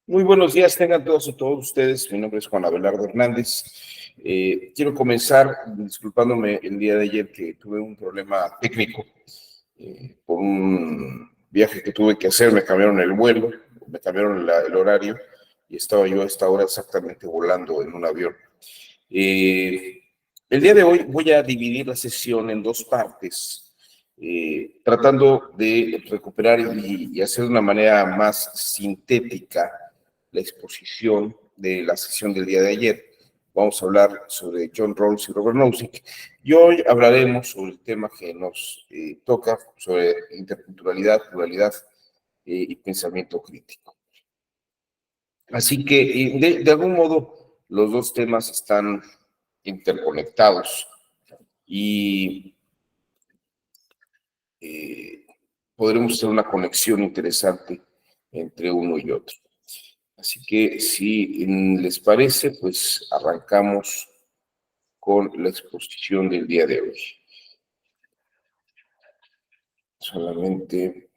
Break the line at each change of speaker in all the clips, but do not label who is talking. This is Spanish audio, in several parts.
Muy buenos días, tengan todos y todos ustedes. Mi nombre es Juan Abelardo Hernández. Quiero comenzar disculpándome el día de ayer que tuve un problema técnico por un viaje que tuve que hacer. Me cambiaron el vuelo, me cambiaron el horario y estaba yo a esta hora exactamente volando en un avión. El día de hoy voy a dividir la sesión en dos partes, tratando de recuperar y hacer de una manera más sintética la exposición de la sesión del día de ayer. Vamos a hablar sobre John Rawls y Robert Nozick, y hoy hablaremos sobre el tema que nos toca, sobre interculturalidad, pluralidad y pensamiento crítico. Así que, de algún modo, los dos temas están interconectados y podremos hacer una conexión interesante entre uno y otro. Así que si les parece, pues arrancamos con la exposición del día de hoy. Solamente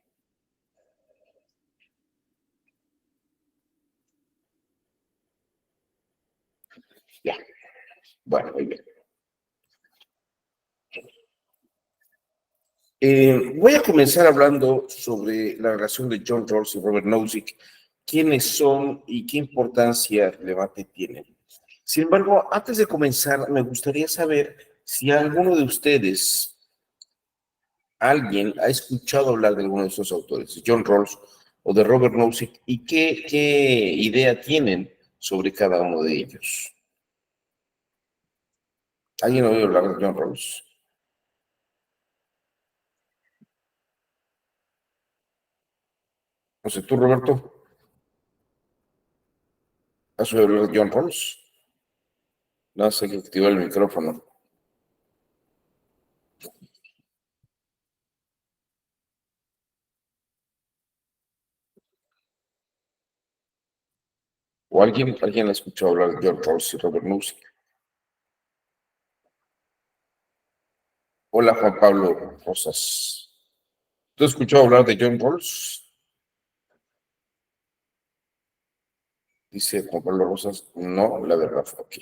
ya. Bueno, muy bien. Voy a comenzar hablando sobre la relación de John Rawls y Robert Nozick, quiénes son y qué importancia relevante tienen. Sin embargo, antes de comenzar, me gustaría saber si alguno de ustedes, alguien, ha escuchado hablar de alguno de esos autores, de John Rawls o de Robert Nozick, y qué idea tienen sobre cada uno de ellos. ¿Alguien ha oído hablar de John Rawls? No sé, tú, Roberto, ¿has oído hablar de John Rawls? No sé, que activar el micrófono. ¿O alguien ha escuchado hablar de John Rawls y Robert Nozick? Hola, Juan Pablo Rosas. ¿Tú has escuchado hablar de John Rawls? Dice Juan Pablo Rosas, no, la verdad, ok.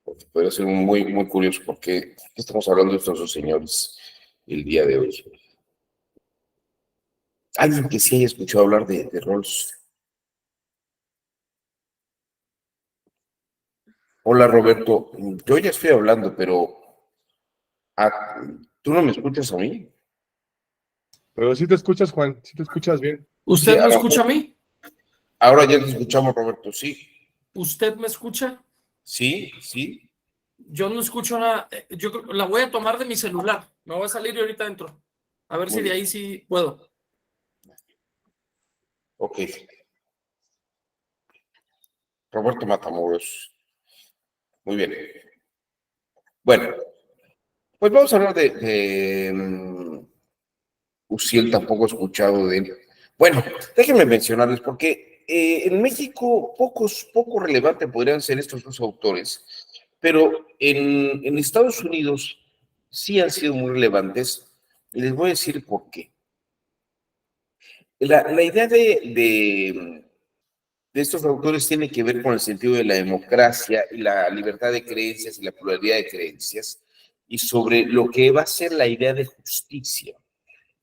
Porque podría ser muy, muy curioso porque estamos hablando de estos dos señores el día de hoy. Alguien que sí haya escuchado hablar de Rawls. Hola, Roberto. Yo ya estoy hablando, pero ¿tú no me escuchas a mí?
Pero sí te escuchas, Juan, sí te escuchas bien.
¿Usted
Sí,
me escucha a mí?
Ahora ya te escuchamos, Roberto, sí.
¿Usted me escucha?
Sí, sí.
Yo no escucho nada. Yo la voy a tomar de mi celular. Me voy a salir y ahorita entro. A ver
Muy
si de
bien.
ahí sí puedo.
Ok. Roberto Matamoros. Muy bien. Bueno, pues vamos a hablar de Uciel, tampoco he escuchado de él. Bueno, déjenme mencionarles, porque en México poco relevante podrían ser estos dos autores, pero en Estados Unidos sí han sido muy relevantes, y les voy a decir por qué. La idea de estos autores tiene que ver con el sentido de la democracia y la libertad de creencias y la pluralidad de creencias, y sobre lo que va a ser la idea de justicia.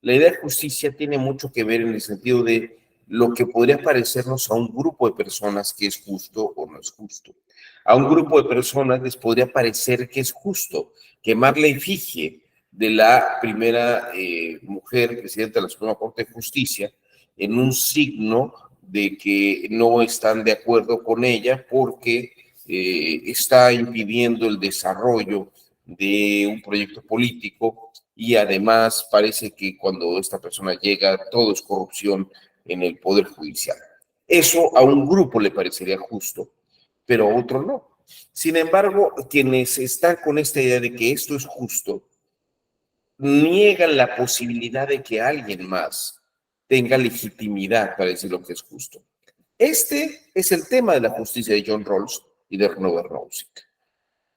La idea de justicia tiene mucho que ver en el sentido de lo que podría parecernos a un grupo de personas que es justo o no es justo. A un grupo de personas les podría parecer que es justo quemar la efigie de la primera mujer presidenta de la Suprema Corte de Justicia en un signo de que no están de acuerdo con ella porque está impidiendo el desarrollo de un proyecto político, y además parece que cuando esta persona llega todo es corrupción en el Poder Judicial. Eso a un grupo le parecería justo, pero a otro no. Sin embargo, quienes están con esta idea de que esto es justo, niegan la posibilidad de que alguien más tenga legitimidad para decir lo que es justo. Este es el tema de la justicia de John Rawls y de Robert Nozick.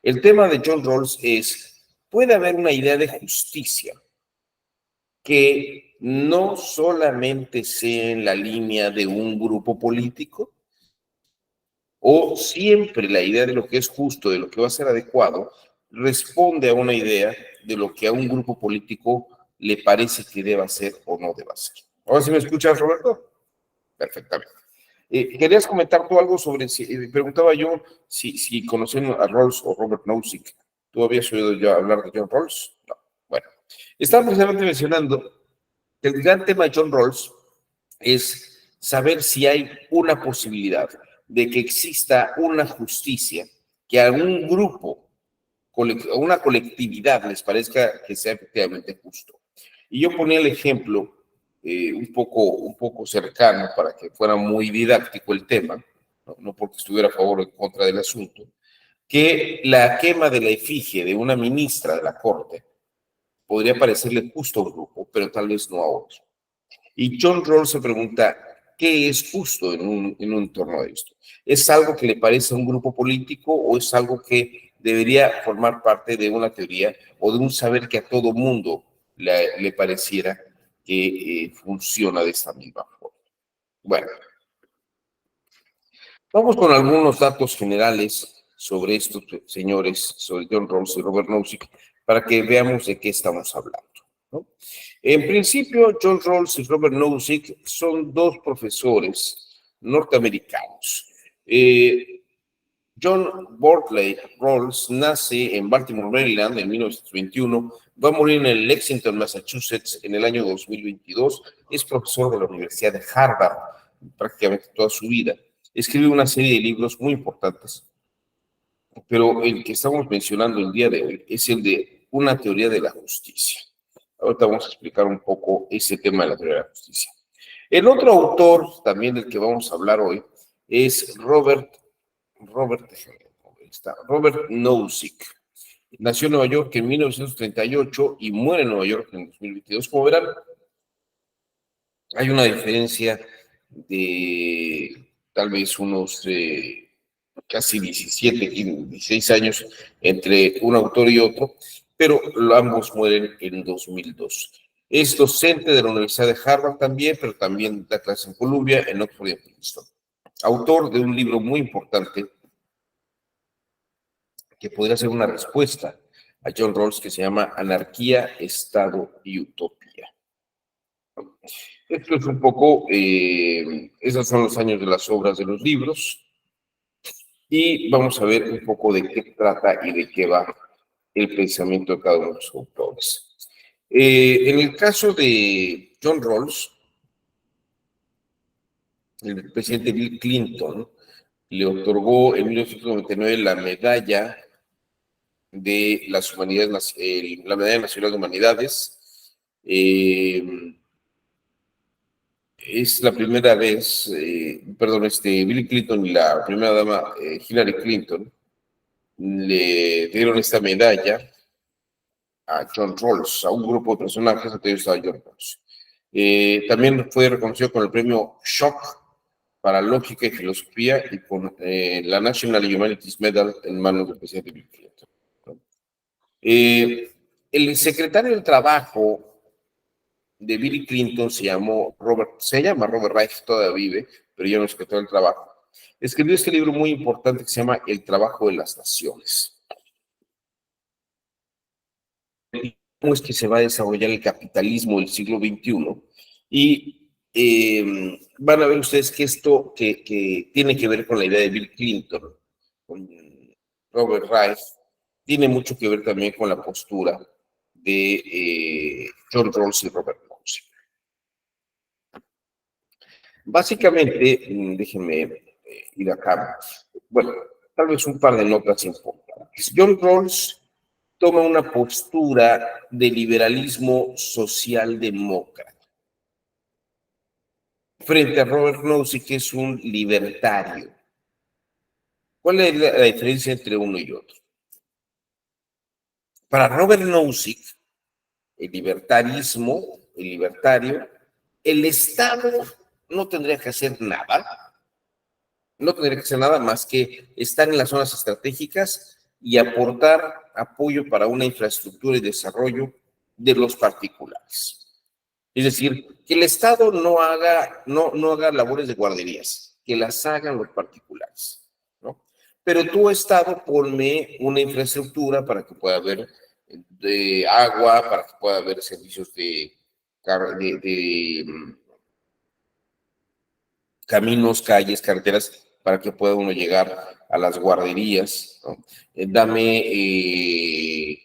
El tema de John Rawls es, puede haber una idea de justicia que no solamente sea en la línea de un grupo político, o siempre la idea de lo que es justo, de lo que va a ser adecuado, responde a una idea de lo que a un grupo político le parece que deba ser o no deba ser. ¿Ahora sí me escuchas, Roberto? Perfectamente. ¿Querías comentar tú algo sobre, preguntaba yo si conocen a Rawls o Robert Nozick? ¿Tú habías oído ya hablar de John Rawls? No. Bueno, estaba precisamente mencionando que el gran tema de John Rawls es saber si hay una posibilidad de que exista una justicia que a un grupo, a una colectividad les parezca que sea efectivamente justo. Y yo ponía el ejemplo un poco cercano para que fuera muy didáctico el tema, no porque estuviera a favor o en contra del asunto, que la quema de la efigie de una ministra de la Corte podría parecerle justo a un grupo, pero tal vez no a otro. Y John Rawls se pregunta, ¿qué es justo en un entorno de esto? ¿Es algo que le parece a un grupo político o es algo que debería formar parte de una teoría o de un saber que a todo mundo le pareciera que funciona de esta misma forma? Bueno, vamos con algunos datos generales sobre estos señores, sobre John Rawls y Robert Nozick, para que veamos de qué estamos hablando, ¿no? En principio, John Rawls y Robert Nozick son dos profesores norteamericanos. John Barclay Rawls nace en Baltimore, Maryland, en 1921, va a morir en el Lexington, Massachusetts, en el año 2022, es profesor de la Universidad de Harvard prácticamente toda su vida. Escribe una serie de libros muy importantes, pero el que estamos mencionando el día de hoy es el de una teoría de la justicia. Ahorita vamos a explicar un poco ese tema de la teoría de la justicia. El otro autor también del que vamos a hablar hoy es Robert Nozick. Nació en Nueva York en 1938 y muere en Nueva York en 2022. Como verán, hay una diferencia de tal vez unos casi 17, 16 años entre un autor y otro, pero ambos mueren en 2002. Es docente de la Universidad de Harvard también, pero también da clases en Columbia, en Oxford y en Princeton. Autor de un libro muy importante que podría ser una respuesta a John Rawls, que se llama Anarquía, Estado y Utopía. Esto es un poco, esos son los años de las obras de los libros, y vamos a ver un poco de qué trata y de qué va el pensamiento de cada uno de los autores. En el caso de John Rawls, el presidente Bill Clinton le otorgó en 1999 la medalla de las humanidades, la medalla nacional de humanidades. Es la primera vez, Bill Clinton y la primera dama Hillary Clinton le dieron esta medalla a John Rawls, a un grupo de personajes, entre ellos estaba John Rawls. También fue reconocido con el premio Shock para Lógica y Filosofía y con la National Humanities Medal en manos del presidente Bill Clinton. El secretario del Trabajo de Bill Clinton se llama Robert Reich, todavía vive, pero ya no es secretario del Trabajo. Escribió este libro muy importante que se llama El trabajo de las naciones. Cómo es que se va a desarrollar el capitalismo del siglo XXI. Y van a ver ustedes que esto que tiene que ver con la idea de Bill Clinton, con Robert Reich, tiene mucho que ver también con la postura de John Rawls y Robert Nozick. Básicamente, déjenme ir acá. Bueno, tal vez un par de notas importantes. John Rawls toma una postura de liberalismo socialdemócrata frente a Robert Nozick, que es un libertario. ¿Cuál es la diferencia entre uno y otro? Para Robert Nozick, el libertario, el Estado no tendría que hacer nada, más que estar en las zonas estratégicas y aportar apoyo para una infraestructura y desarrollo de los particulares. Es decir, que el Estado no haga labores de guarderías, que las hagan los particulares, ¿no? Pero tu Estado ponme una infraestructura para que pueda haber agua, para que pueda haber servicios de caminos, calles, carreteras, para que pueda uno llegar a las guarderías, ¿no? Dame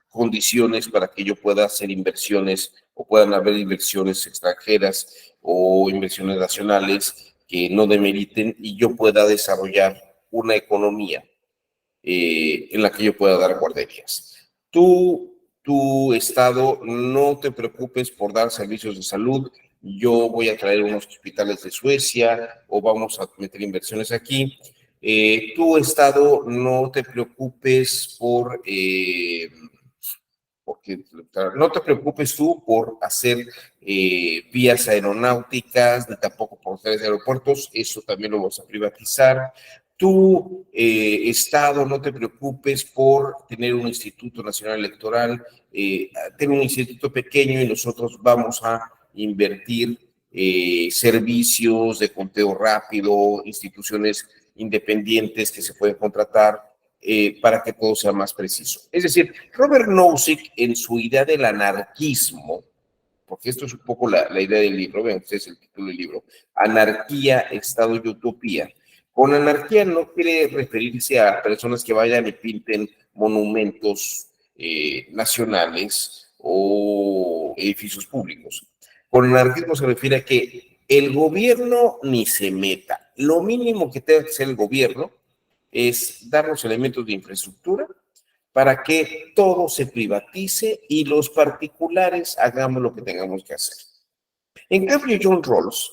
condiciones para que yo pueda hacer inversiones o puedan haber inversiones extranjeras o inversiones nacionales que no demeriten y yo pueda desarrollar una economía en la que yo pueda dar guarderías. Tu Estado, no te preocupes por dar servicios de salud. Yo voy a traer unos hospitales de Suecia o vamos a meter inversiones aquí. Tu Estado, no te preocupes porque no te preocupes tú por hacer vías aeronáuticas, ni tampoco por hacer aeropuertos, eso también lo vamos a privatizar. Tu Estado, no te preocupes por tener un Instituto Nacional Electoral, tener un instituto pequeño y nosotros vamos a invertir servicios de conteo rápido, instituciones independientes que se pueden contratar, para que todo sea más preciso. Es decir, Robert Nozick, en su idea del anarquismo, porque esto es un poco la idea del libro, vean ustedes el título del libro, Anarquía, Estado y Utopía. Con anarquía no quiere referirse a personas que vayan y pinten monumentos nacionales o edificios públicos. Con anarquismo se refiere a que el gobierno ni se meta. Lo mínimo que tenga que hacer el gobierno es dar los elementos de infraestructura para que todo se privatice y los particulares hagamos lo que tengamos que hacer. En cambio, John Rawls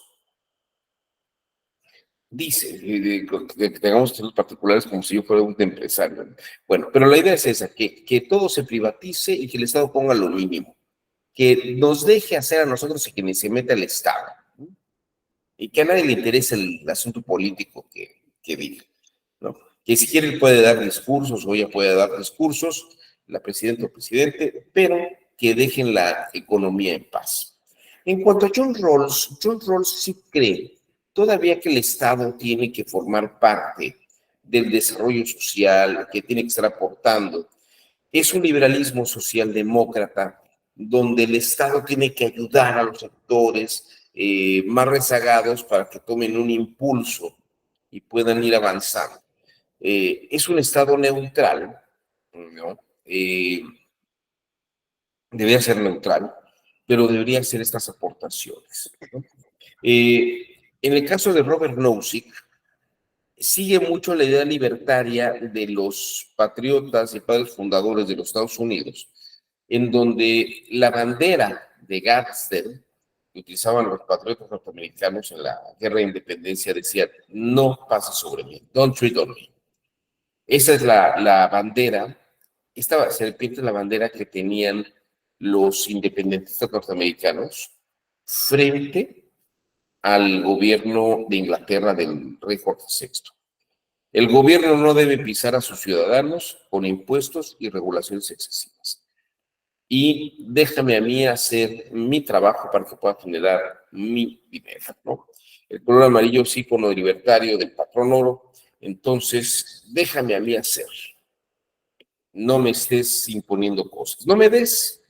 dice que tengamos que ser los particulares como si yo fuera un empresario. Bueno, pero la idea es esa, que todo se privatice y que el Estado ponga lo mínimo, que nos deje hacer a nosotros y que ni se meta el Estado, ¿no? Y que a nadie le interese el asunto político que diga, ¿no? Que si quiere puede dar discursos o ella puede dar discursos, la presidenta o presidente, pero que dejen la economía en paz. En cuanto a John Rawls sí cree todavía que el Estado tiene que formar parte del desarrollo social, que tiene que estar aportando. Es un liberalismo socialdemócrata donde el Estado tiene que ayudar a los sectores más rezagados para que tomen un impulso y puedan ir avanzando. Es un Estado neutral, ¿no? Debería ser neutral, pero debería hacer estas aportaciones, ¿no? En el caso de Robert Nozick, sigue mucho la idea libertaria de los patriotas y padres fundadores de los Estados Unidos, en donde la bandera de Gadsden que utilizaban los patriotas norteamericanos en la guerra de independencia decía: no pase sobre mí, don't tread on me. Esa es la bandera, esta serpiente es la bandera que tenían los independentistas norteamericanos frente al gobierno de Inglaterra del rey Jorge VI. El gobierno no debe pisar a sus ciudadanos con impuestos y regulaciones excesivas. Y déjame a mí hacer mi trabajo para que pueda generar mi dinero, ¿no? El color amarillo es ícono libertario del patrón oro, entonces déjame a mí hacer. No me estés imponiendo cosas. No me des,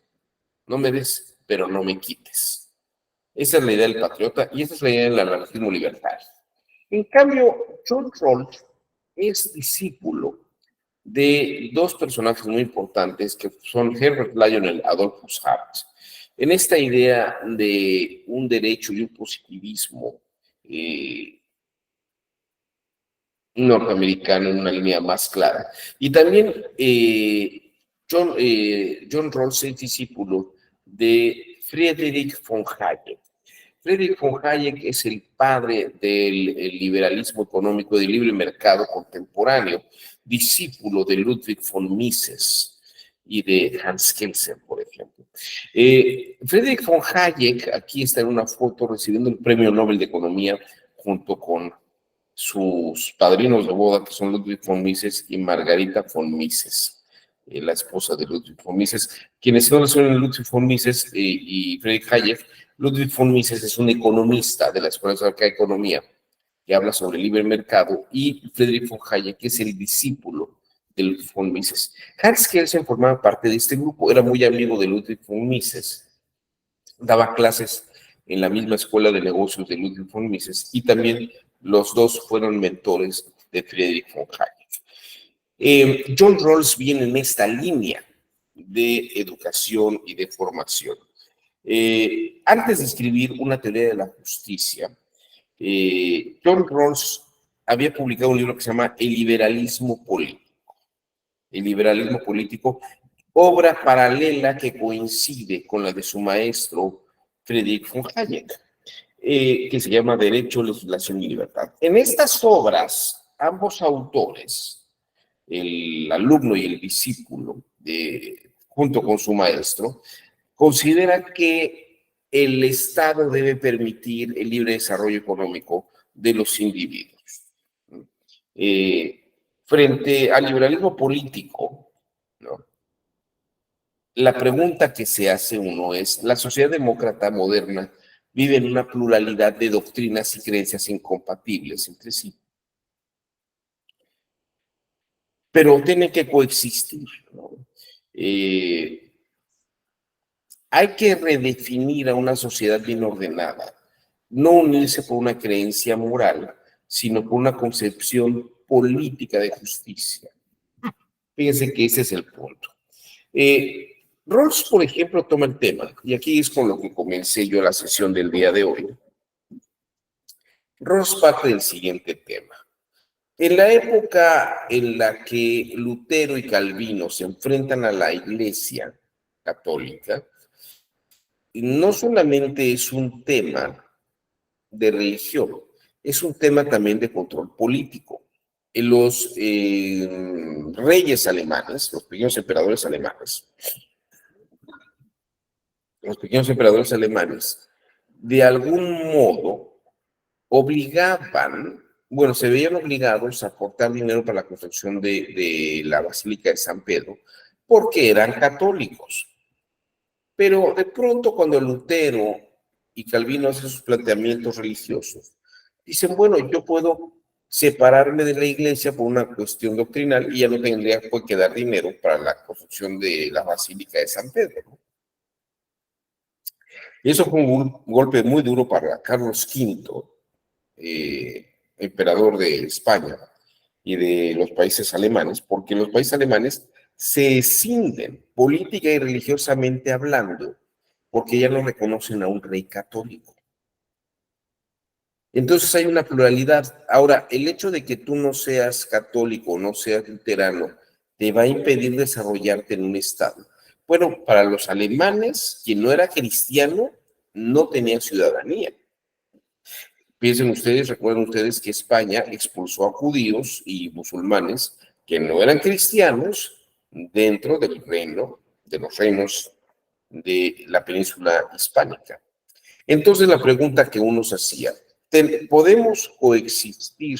pero no me quites. Esa es la idea del patriota y esa es la idea del anarquismo libertario. En cambio, John Rawls es discípulo de dos personajes muy importantes que son Herbert Lionel Adolphus Hart. En esta idea de un derecho y un positivismo norteamericano en una línea más clara. Y también John Rawls es discípulo de Friedrich von Hayek. Friedrich von Hayek es el padre del liberalismo económico del libre mercado contemporáneo, discípulo de Ludwig von Mises y de Hans Kelsen, por ejemplo. Friedrich von Hayek, aquí está en una foto recibiendo el Premio Nobel de Economía junto con sus padrinos de boda, que son Ludwig von Mises y Margarita von Mises. la esposa de Ludwig von Mises. Quienes no son Ludwig von Mises y Friedrich Hayek, Ludwig von Mises es un economista de la Escuela de Economía que habla sobre el libre mercado, y Friedrich von Hayek es el discípulo de Ludwig von Mises. Hans Kelsen formaba parte de este grupo, era muy amigo de Ludwig von Mises, daba clases en la misma escuela de negocios de Ludwig von Mises, y también los dos fueron mentores de Friedrich von Hayek. John Rawls viene en esta línea de educación y de formación. Antes de escribir una teoría de la justicia, John Rawls había publicado un libro que se llama El liberalismo político. El liberalismo político, obra paralela que coincide con la de su maestro Friedrich von Hayek, que se llama Derecho, Legislación y Libertad. En estas obras, ambos autores, el alumno y el discípulo, junto con su maestro, consideran que el Estado debe permitir el libre desarrollo económico de los individuos. Frente al liberalismo político, ¿no?, la pregunta que se hace uno es: la sociedad demócrata moderna vive en una pluralidad de doctrinas y creencias incompatibles entre sí, pero tienen que coexistir, ¿no? Hay que redefinir a una sociedad bien ordenada, no unirse por una creencia moral, sino por una concepción política de justicia. Fíjense que ese es el punto. Rawls, por ejemplo, toma el tema, y aquí es con lo que comencé yo la sesión del día de hoy. Rawls parte del siguiente tema. En la época en la que Lutero y Calvino se enfrentan a la Iglesia católica, no solamente es un tema de religión, es un tema también de control político. Los reyes alemanes, los pequeños emperadores alemanes, de algún modo obligaban, bueno, se veían obligados a aportar dinero para la construcción de la Basílica de San Pedro, porque eran católicos. Pero de pronto, cuando Lutero y Calvino hacen sus planteamientos religiosos, dicen: bueno, yo puedo separarme de la iglesia por una cuestión doctrinal y ya no tendría que dar dinero para la construcción de la Basílica de San Pedro, ¿no? Y eso fue un golpe muy duro para Carlos V, emperador de España y de los países alemanes, porque los países alemanes se escinden política y religiosamente hablando, porque ya no reconocen a un rey católico. Entonces hay una pluralidad. Ahora, el hecho de que tú no seas católico, no seas luterano, te va a impedir desarrollarte en un estado. Bueno, para los alemanes, quien no era cristiano no tenía ciudadanía. Piensen ustedes, recuerden ustedes que España expulsó a judíos y musulmanes que no eran cristianos dentro del reino, de los reinos de la península hispánica. Entonces la pregunta que uno se hacía: ¿podemos coexistir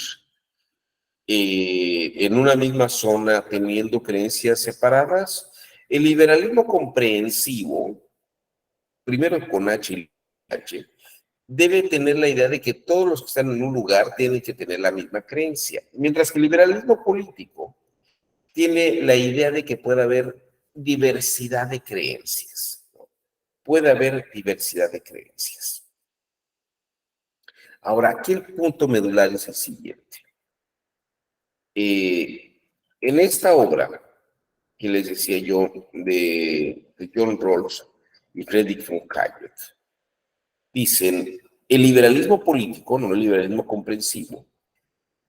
en una misma zona teniendo creencias separadas? El liberalismo comprensivo, primero con H y H, debe tener la idea de que todos los que están en un lugar tienen que tener la misma creencia, mientras que el liberalismo político tiene la idea de que puede haber diversidad de creencias, ¿no? Puede haber diversidad de creencias. Ahora, aquí el punto medular es el siguiente. En esta obra que les decía yo de John Rawls y Friedrich von Hayek, dicen: el liberalismo político, no el liberalismo comprensivo,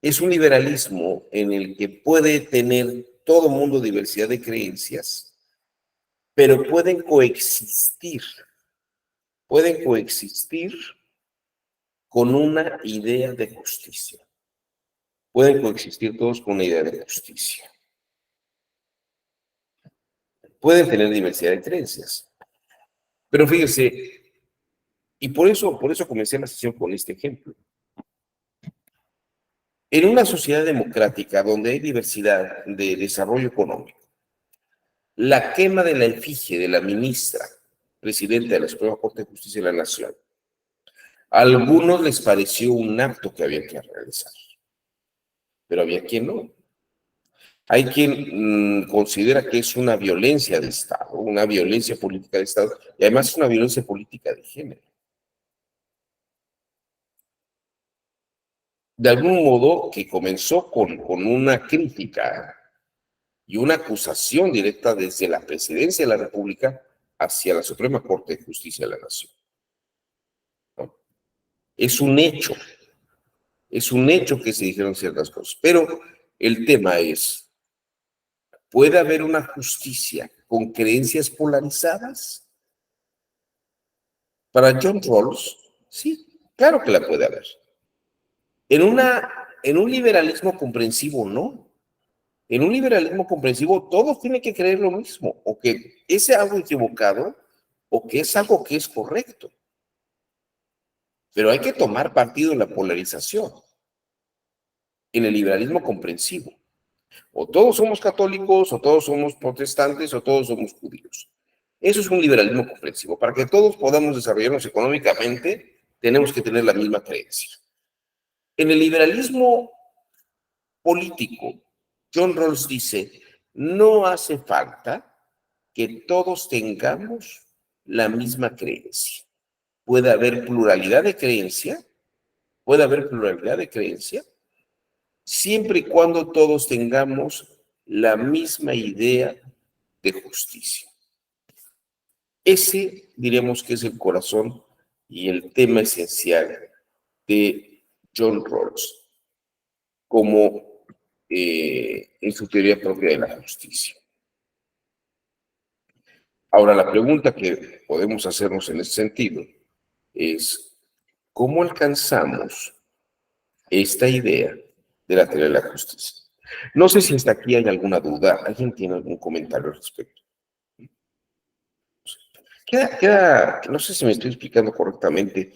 es un liberalismo en el que puede tener todo mundo diversidad de creencias, pero pueden coexistir con una idea de justicia. Pueden coexistir todos con una idea de justicia. Pueden tener diversidad de creencias. Pero fíjense, y por eso comencé la sesión con este ejemplo. En una sociedad democrática donde hay diversidad de desarrollo económico, la quema de la efigie de la ministra, presidenta de la Suprema Corte de Justicia de la Nación, a algunos les pareció un acto que había que realizar, pero había quien no. Hay quien considera que es una violencia de Estado, una violencia política de Estado, y además es una violencia política de género. De algún modo que comenzó con una crítica y una acusación directa desde la Presidencia de la República hacia la Suprema Corte de Justicia de la Nación. ¿No? Es un hecho que se dijeron ciertas cosas, pero el tema es, ¿puede haber una justicia con creencias polarizadas? Para John Rawls, sí, claro que la puede haber. En un liberalismo comprensivo, no. En un liberalismo comprensivo, todos tienen que creer lo mismo, o que es algo equivocado, o que es algo que es correcto. Pero hay que tomar partido en la polarización. En el liberalismo comprensivo. O todos somos católicos, o todos somos protestantes, o todos somos judíos. Eso es un liberalismo comprensivo. Para que todos podamos desarrollarnos económicamente, tenemos que tener la misma creencia. En el liberalismo político, John Rawls dice, no hace falta que todos tengamos la misma creencia. Puede haber pluralidad de creencia, siempre y cuando todos tengamos la misma idea de justicia. Ese, diremos que es el corazón y el tema esencial de John Rawls, como en su teoría propia de la justicia. Ahora, la pregunta que podemos hacernos en ese sentido es, ¿cómo alcanzamos esta idea de la teoría de la justicia? No sé si hasta aquí hay alguna duda. ¿Alguien tiene algún comentario al respecto? No sé si me estoy explicando correctamente.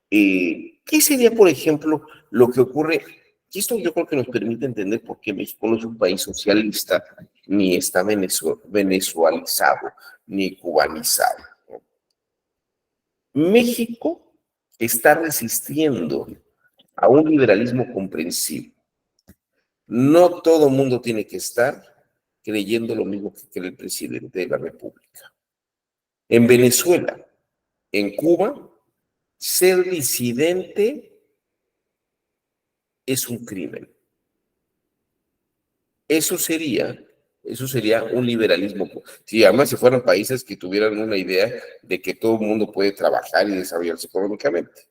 ¿Qué sería, por ejemplo, lo que ocurre? Y esto yo creo que nos permite entender por qué México no es un país socialista, ni está venezualizado, ni cubanizado. México está resistiendo a un liberalismo comprensivo. No todo el mundo tiene que estar creyendo lo mismo que cree el presidente de la República. En Venezuela, en Cuba, ser disidente es un crimen. Eso sería un liberalismo. Si además si fueran países que tuvieran una idea de que todo el mundo puede trabajar y desarrollarse económicamente.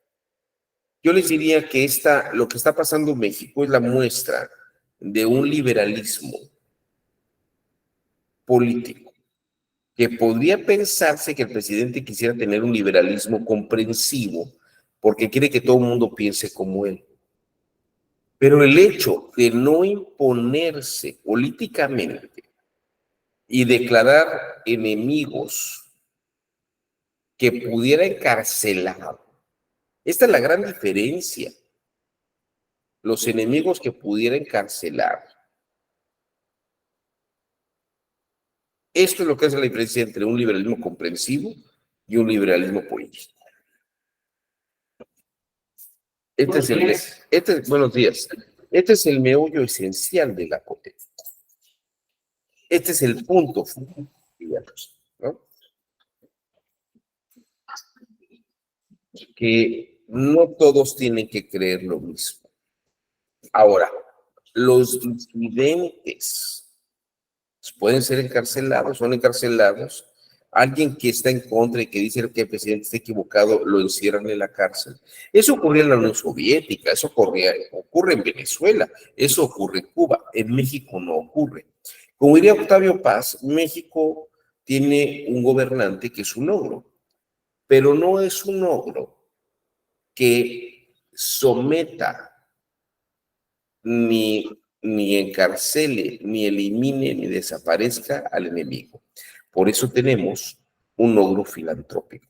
Yo les diría que lo que está pasando en México es la muestra de un liberalismo político, que podría pensarse que el presidente quisiera tener un liberalismo comprensivo, porque quiere que todo el mundo piense como él. Pero el hecho de no imponerse políticamente y declarar enemigos que pudiera encarcelar, esta es la gran diferencia. Los enemigos que pudiera encarcelar. Esto es lo que hace la diferencia entre un liberalismo comprensivo y un liberalismo político. Buenos días. Este es el meollo esencial de la política. Este es el punto fundamental, ¿no? Que no todos tienen que creer lo mismo. Ahora, los disidentes pueden ser encarcelados, son encarcelados. Alguien que está en contra y que dice que el presidente está equivocado, lo encierran en la cárcel. Eso ocurría en la Unión Soviética, eso ocurre en Venezuela, eso ocurre en Cuba, en México no ocurre. Como diría Octavio Paz, México tiene un gobernante que es un ogro, pero no es un ogro que someta ni encarcele, ni elimine, ni desaparezca al enemigo. Por eso tenemos un ogro filantrópico,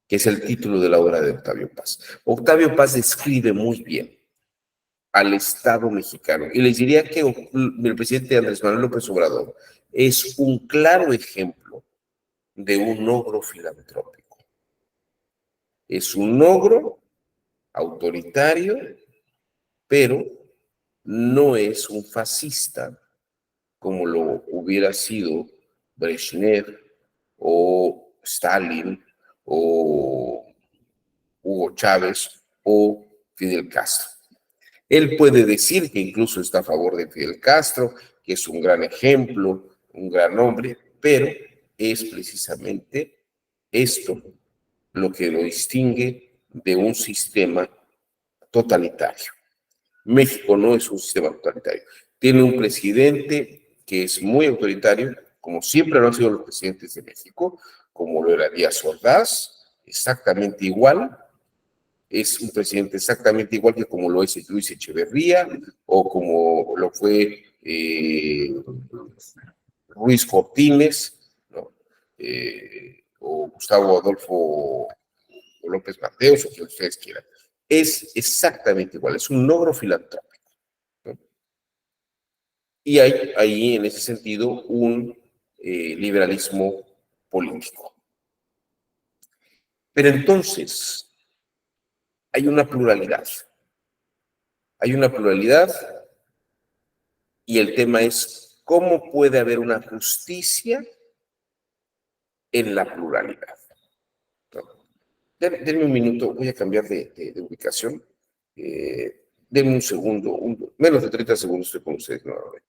que es el título de la obra de Octavio Paz. Octavio Paz describe muy bien al Estado mexicano. Y les diría que el presidente Andrés Manuel López Obrador es un claro ejemplo de un ogro filantrópico. Es un ogro autoritario, pero no es un fascista como lo hubiera sido Brezhnev o Stalin o Hugo Chávez o Fidel Castro. Él puede decir que incluso está a favor de Fidel Castro, que es un gran ejemplo, un gran hombre, pero es precisamente esto lo que lo distingue de un sistema totalitario. México no es un sistema totalitario. Tiene un presidente que es muy autoritario, como siempre lo han sido los presidentes de México, como lo era Díaz Ordaz, exactamente igual. Es un presidente exactamente igual que como lo es Luis Echeverría o como lo fue Ruiz Cortines, ¿no? O Gustavo Adolfo López Mateos, o quien ustedes quieran. Es exactamente igual, es un logro filantrópico, ¿no? Y hay ahí, en ese sentido, un liberalismo político. Pero entonces, hay una pluralidad. Hay una pluralidad y el tema es cómo puede haber una justicia en la pluralidad. Denme un minuto, voy a cambiar de ubicación. Denme un segundo, menos de 30 segundos estoy con ustedes nuevamente.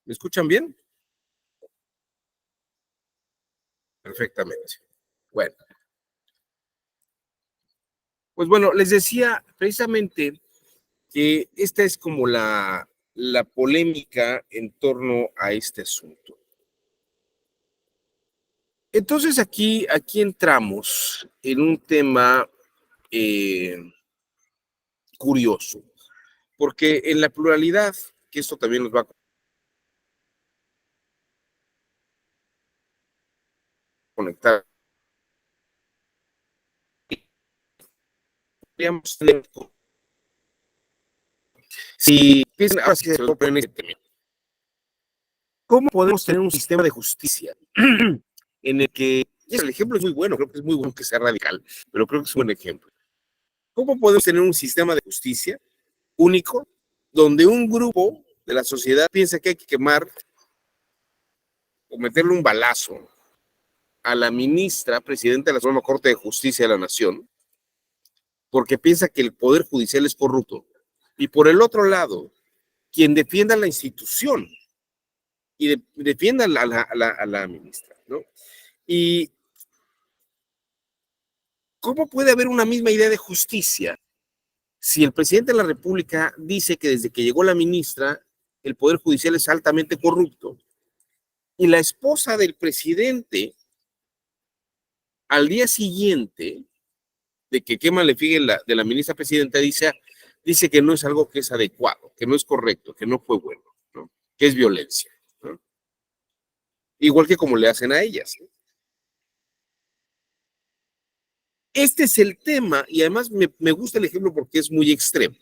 ¿Me escuchan bien? Perfectamente. Bueno. Pues bueno, les decía precisamente que esta es como la polémica en torno a este asunto. Entonces aquí entramos en un tema curioso, porque en la pluralidad, que esto también nos va a conectar, si piensan, ahora sí se lo ponen en este tema, ¿cómo podemos tener un sistema de justicia en el que, y el ejemplo es muy bueno, creo que es muy bueno que sea radical, pero creo que es un buen ejemplo. ¿Cómo podemos tener un sistema de justicia único donde un grupo de la sociedad piensa que hay que quemar o meterle un balazo a la ministra, presidenta de la Suprema Corte de Justicia de la Nación, porque piensa que el Poder Judicial es corrupto? Y por el otro lado, quien defienda la institución y defienda a la ministra, ¿no? Y ¿cómo puede haber una misma idea de justicia si el presidente de la República dice que desde que llegó la ministra, el Poder Judicial es altamente corrupto, y la esposa del presidente, al día siguiente de que quema le figue de la ministra presidenta, dice que no es algo que es adecuado, que no es correcto, que no fue bueno, ¿no? Que es violencia, ¿no? Igual que como le hacen a ellas, ¿no? Este es el tema, y además me gusta el ejemplo porque es muy extremo,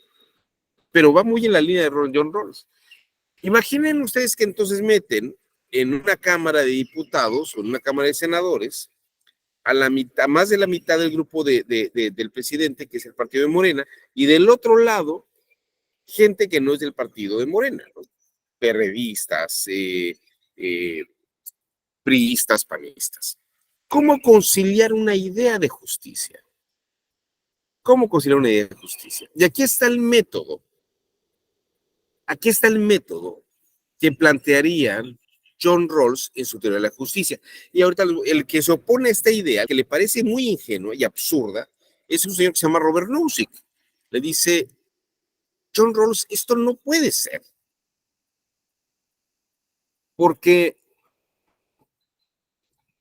pero va muy en la línea de John Rawls. Imaginen ustedes que entonces meten en una Cámara de Diputados o en una Cámara de Senadores a la mitad, más de la mitad del grupo del presidente, que es el partido de Morena, y del otro lado, gente que no es del partido de Morena, ¿no? Perredistas, priistas, panistas. ¿Cómo conciliar una idea de justicia? ¿Cómo conciliar una idea de justicia? Y aquí está el método. Aquí está el método que plantearía John Rawls en su teoría de la justicia. Y ahorita el que se opone a esta idea, que le parece muy ingenua y absurda, es un señor que se llama Robert Nozick. Le dice, John Rawls, esto no puede ser. Porque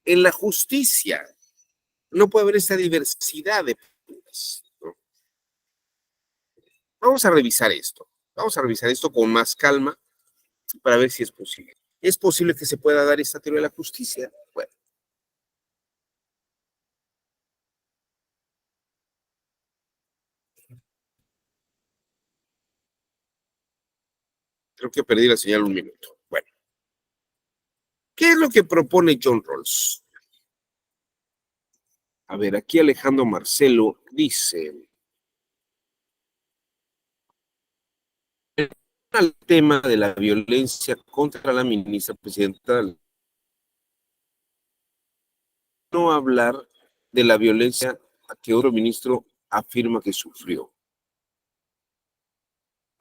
en la justicia no puede haber esta diversidad de posturas, ¿no? Vamos a revisar esto. Vamos a revisar esto con más calma para ver si es posible. ¿Es posible que se pueda dar esta teoría de la justicia? Bueno. Creo que perdí la señal un minuto. Bueno. ¿Qué es lo que propone John Rawls? A ver, aquí Alejandro Marcelo dice, el tema de la violencia contra la ministra presidenta, no hablar de la violencia que otro ministro afirma que sufrió.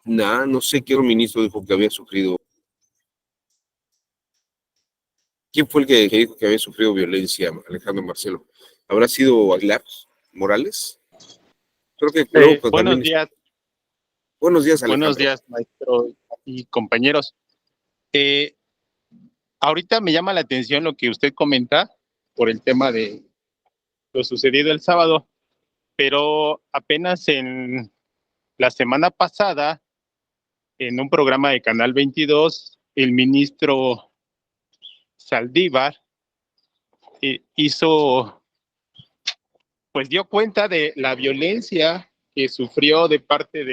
No sé qué otro ministro dijo que había sufrido. ¿Quién fue el que dijo que había sufrido violencia, Alejandro Marcelo? ¿Habrá sido Aguilar Morales? Creo que luego pues,
buenos
también...
días.
Buenos días, Alejandro.
Buenos días, maestro y compañeros. Ahorita me llama la atención lo que usted comenta por el tema de lo sucedido el sábado, pero apenas en la semana pasada, en un programa de Canal 22, el ministro Saldívar dio cuenta de la violencia que sufrió de parte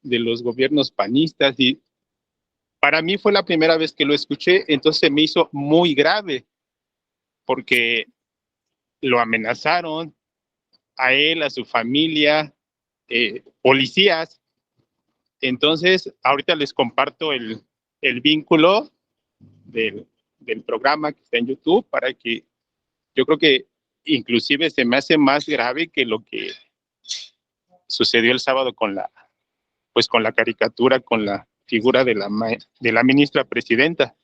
de los gobiernos panistas, y para mí fue la primera vez que lo escuché, entonces me hizo muy grave, porque lo amenazaron a él, a su familia, policías. Entonces, ahorita les comparto el vínculo del programa que está en YouTube, para que yo creo que inclusive se me hace más grave que lo que sucedió el sábado con la caricatura, con la figura de la ministra presidenta.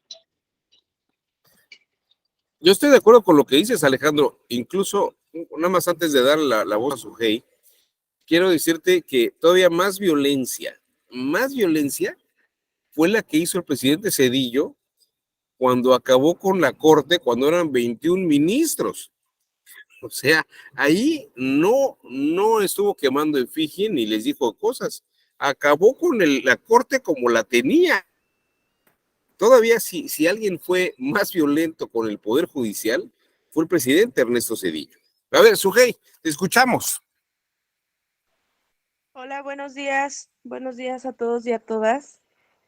Yo estoy de acuerdo con lo que dices, Alejandro. Incluso, nada más antes de dar la voz a Sujei, quiero decirte que todavía más violencia fue la que hizo el presidente Zedillo cuando acabó con la corte, cuando eran 21 ministros. O sea, ahí no estuvo quemando efigie ni les dijo cosas. Acabó con la corte como la tenía. Todavía si alguien fue más violento con el Poder Judicial, fue el presidente Ernesto Zedillo. A ver, Sujei, te escuchamos.
Hola, buenos días. Buenos días a todos y a todas.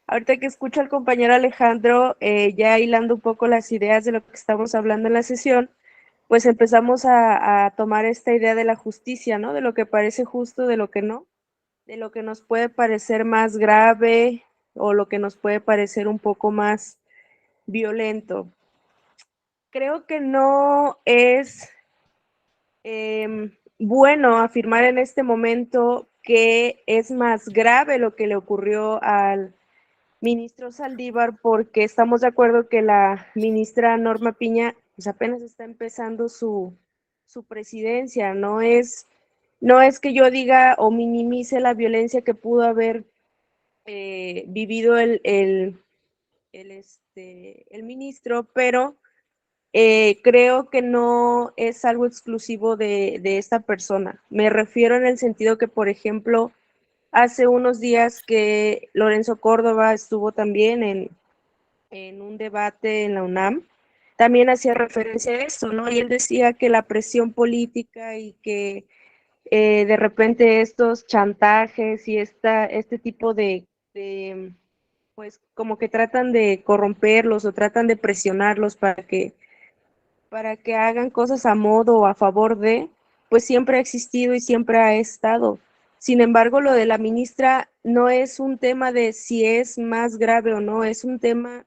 Ahorita que escucho al compañero Alejandro, ya hilando un poco las ideas de lo que estamos hablando en la sesión, pues empezamos a tomar esta idea de la justicia, ¿no? De lo que parece justo, de lo que no, de lo que nos puede parecer más grave o lo que nos puede parecer un poco más violento. Creo que no es bueno afirmar en este momento que es más grave lo que le ocurrió al ministro Saldívar, porque estamos de acuerdo que la ministra Norma Piña pues apenas está empezando su presidencia. No es que yo diga o minimice la violencia que pudo haber vivido el ministro, pero creo que no es algo exclusivo de esta persona. Me refiero en el sentido que, por ejemplo, hace unos días que Lorenzo Córdoba estuvo también en un debate en la UNAM, también hacía referencia a esto, ¿no? Y él decía que la presión política y que de repente estos chantajes y este tipo pues como que tratan de corromperlos o tratan de presionarlos para que para que hagan cosas a modo o a favor de, pues siempre ha existido y siempre ha estado. Sin embargo, lo de la ministra no es un tema de si es más grave o no, es un tema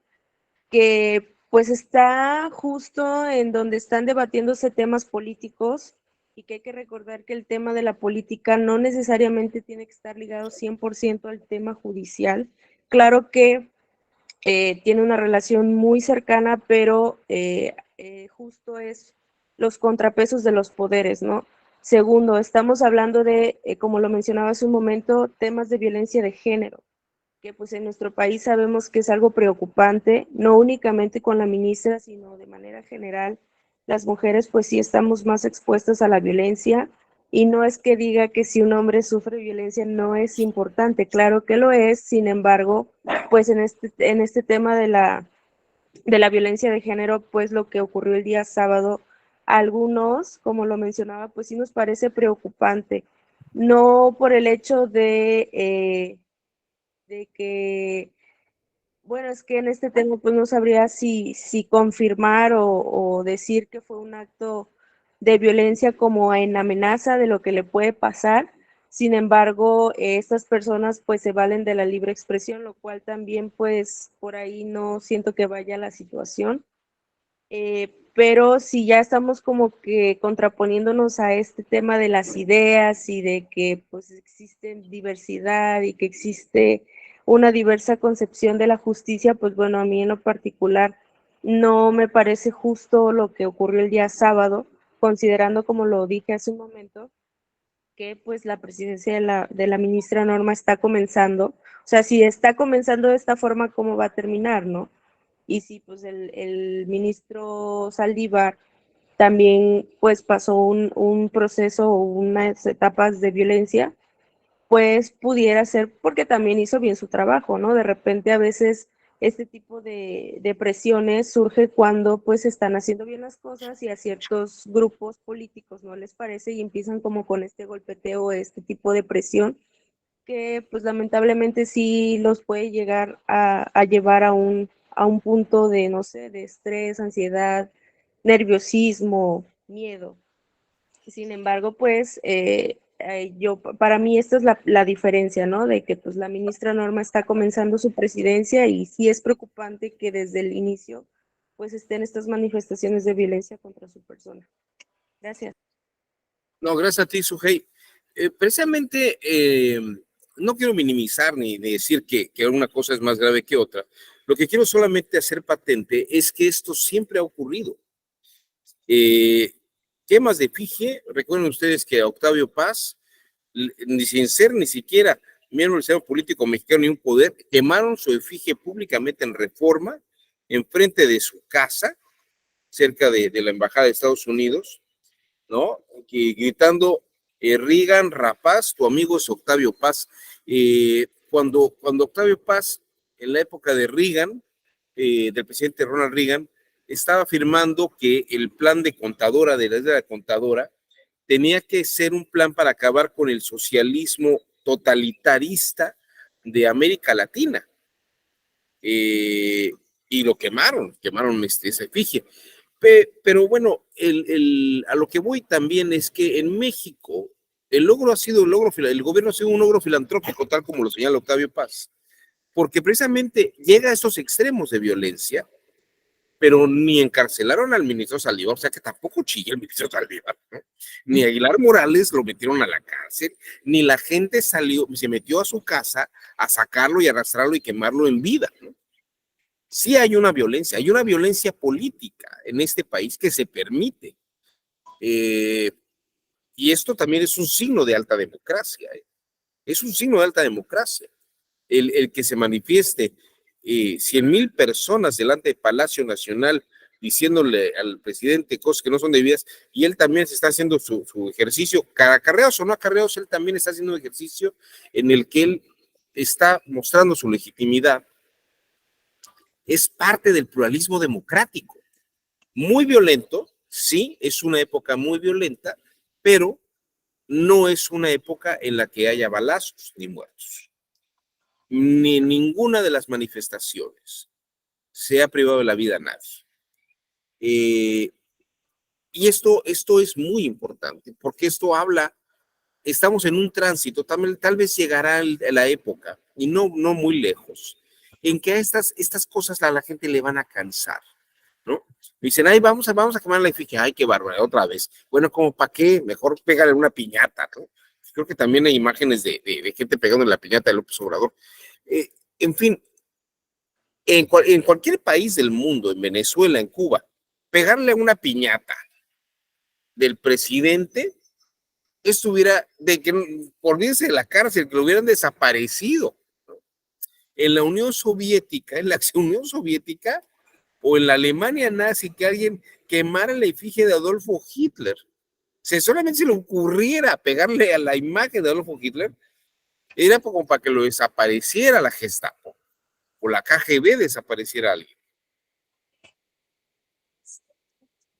que pues está justo en donde están debatiéndose temas políticos y que hay que recordar que el tema de la política no necesariamente tiene que estar ligado 100% al tema judicial. Claro que tiene una relación muy cercana, pero justo es los contrapesos de los poderes, ¿no? Segundo, estamos hablando de, como lo mencionaba hace un momento, temas de violencia de género, que pues en nuestro país sabemos que es algo preocupante, no únicamente con la ministra, sino de manera general. Las mujeres pues sí estamos más expuestas a la violencia y no es que diga que si un hombre sufre violencia no es importante, claro que lo es, sin embargo, pues en este tema de la violencia de género, pues lo que ocurrió el día sábado, a algunos, como lo mencionaba, pues sí nos parece preocupante, no por el hecho de que, bueno, es que en este tema pues no sabría si confirmar o decir que fue un acto de violencia como en amenaza de lo que le puede pasar. Sin embargo, estas personas pues se valen de la libre expresión, lo cual también pues por ahí no siento que vaya la situación. Pero si ya estamos como que contraponiéndonos a este tema de las ideas y de que pues existe diversidad y que existe una diversa concepción de la justicia, pues bueno, a mí en lo particular no me parece justo lo que ocurrió el día sábado, considerando, como lo dije hace un momento, que pues la presidencia de la ministra Norma está comenzando. O sea, si está comenzando de esta forma, ¿cómo va a terminar, no? Y si pues el ministro Saldívar también pues pasó un proceso o unas etapas de violencia, pues pudiera ser porque también hizo bien su trabajo, ¿no? De repente a veces este tipo de presiones surge cuando pues están haciendo bien las cosas y a ciertos grupos políticos no les parece y empiezan como con este golpeteo, este tipo de presión que pues lamentablemente sí los puede llegar a llevar a un punto de, no sé, de estrés, ansiedad, nerviosismo, miedo. Sin embargo, pues para mí esta es la diferencia, ¿no? De que pues la ministra Norma está comenzando su presidencia y sí es preocupante que desde el inicio pues estén estas manifestaciones de violencia contra su persona. Gracias.
No, gracias a ti, Sujei. Precisamente, no quiero minimizar ni decir que una cosa es más grave que otra. Lo que quiero solamente hacer patente es que esto siempre ha ocurrido. Quemas de efigie, recuerden ustedes que a Octavio Paz, ni sin ser ni siquiera miembro del sistema político mexicano ni un poder, quemaron su efigie públicamente en Reforma, enfrente de su casa, cerca de la Embajada de Estados Unidos, ¿no? Gritando, Reagan, rapaz, tu amigo es Octavio Paz. Cuando Octavio Paz, en la época de Reagan, del presidente Ronald Reagan, estaba afirmando que el plan de Contadora, de la isla de Contadora, tenía que ser un plan para acabar con el socialismo totalitarista de América Latina. Y lo quemaron esa efigie. Pero bueno, a lo que voy también es que en México el gobierno ha sido un logro filantrópico, tal como lo señala Octavio Paz, porque precisamente llega a esos extremos de violencia, pero ni encarcelaron al ministro Saldívar, o sea que tampoco chilla el ministro Saldívar, ¿no? Ni Aguilar Morales lo metieron a la cárcel, ni la gente se metió a su casa a sacarlo y arrastrarlo y quemarlo en vida, ¿no? Sí hay una violencia política en este país que se permite. Y esto también es un signo de alta democracia. Es un signo de alta democracia. El que se manifieste 100,000 personas delante del Palacio Nacional diciéndole al presidente cosas que no son debidas, y él también se está haciendo su ejercicio, acarreados o no acarreados, él también está haciendo un ejercicio en el que él está mostrando su legitimidad. Es parte del pluralismo democrático. Muy violento, sí, es una época muy violenta, pero no es una época en la que haya balazos ni muertos. Ni en ninguna de las manifestaciones se ha privado de la vida a nadie. Y esto es muy importante, porque esto habla, estamos en un tránsito, tal vez llegará la época, y no muy lejos, en que a estas cosas a la gente le van a cansar, ¿no? Dicen, ay, vamos a quemar la efigie, ay, qué bárbaro, otra vez. Bueno, ¿como para qué? Mejor pégale una piñata, ¿no? Creo que también hay imágenes de gente pegando en la piñata de López Obrador. En fin, en cualquier país del mundo, en Venezuela, en Cuba, pegarle a una piñata del presidente, estuviera, olvídense de la cárcel, que lo hubieran desaparecido. En la Unión Soviética, o en la Alemania nazi, que alguien quemara la efigie de Adolfo Hitler. Si solamente se le ocurriera pegarle a la imagen de Adolfo Hitler, era como para que lo desapareciera la Gestapo, o la KGB desapareciera a alguien.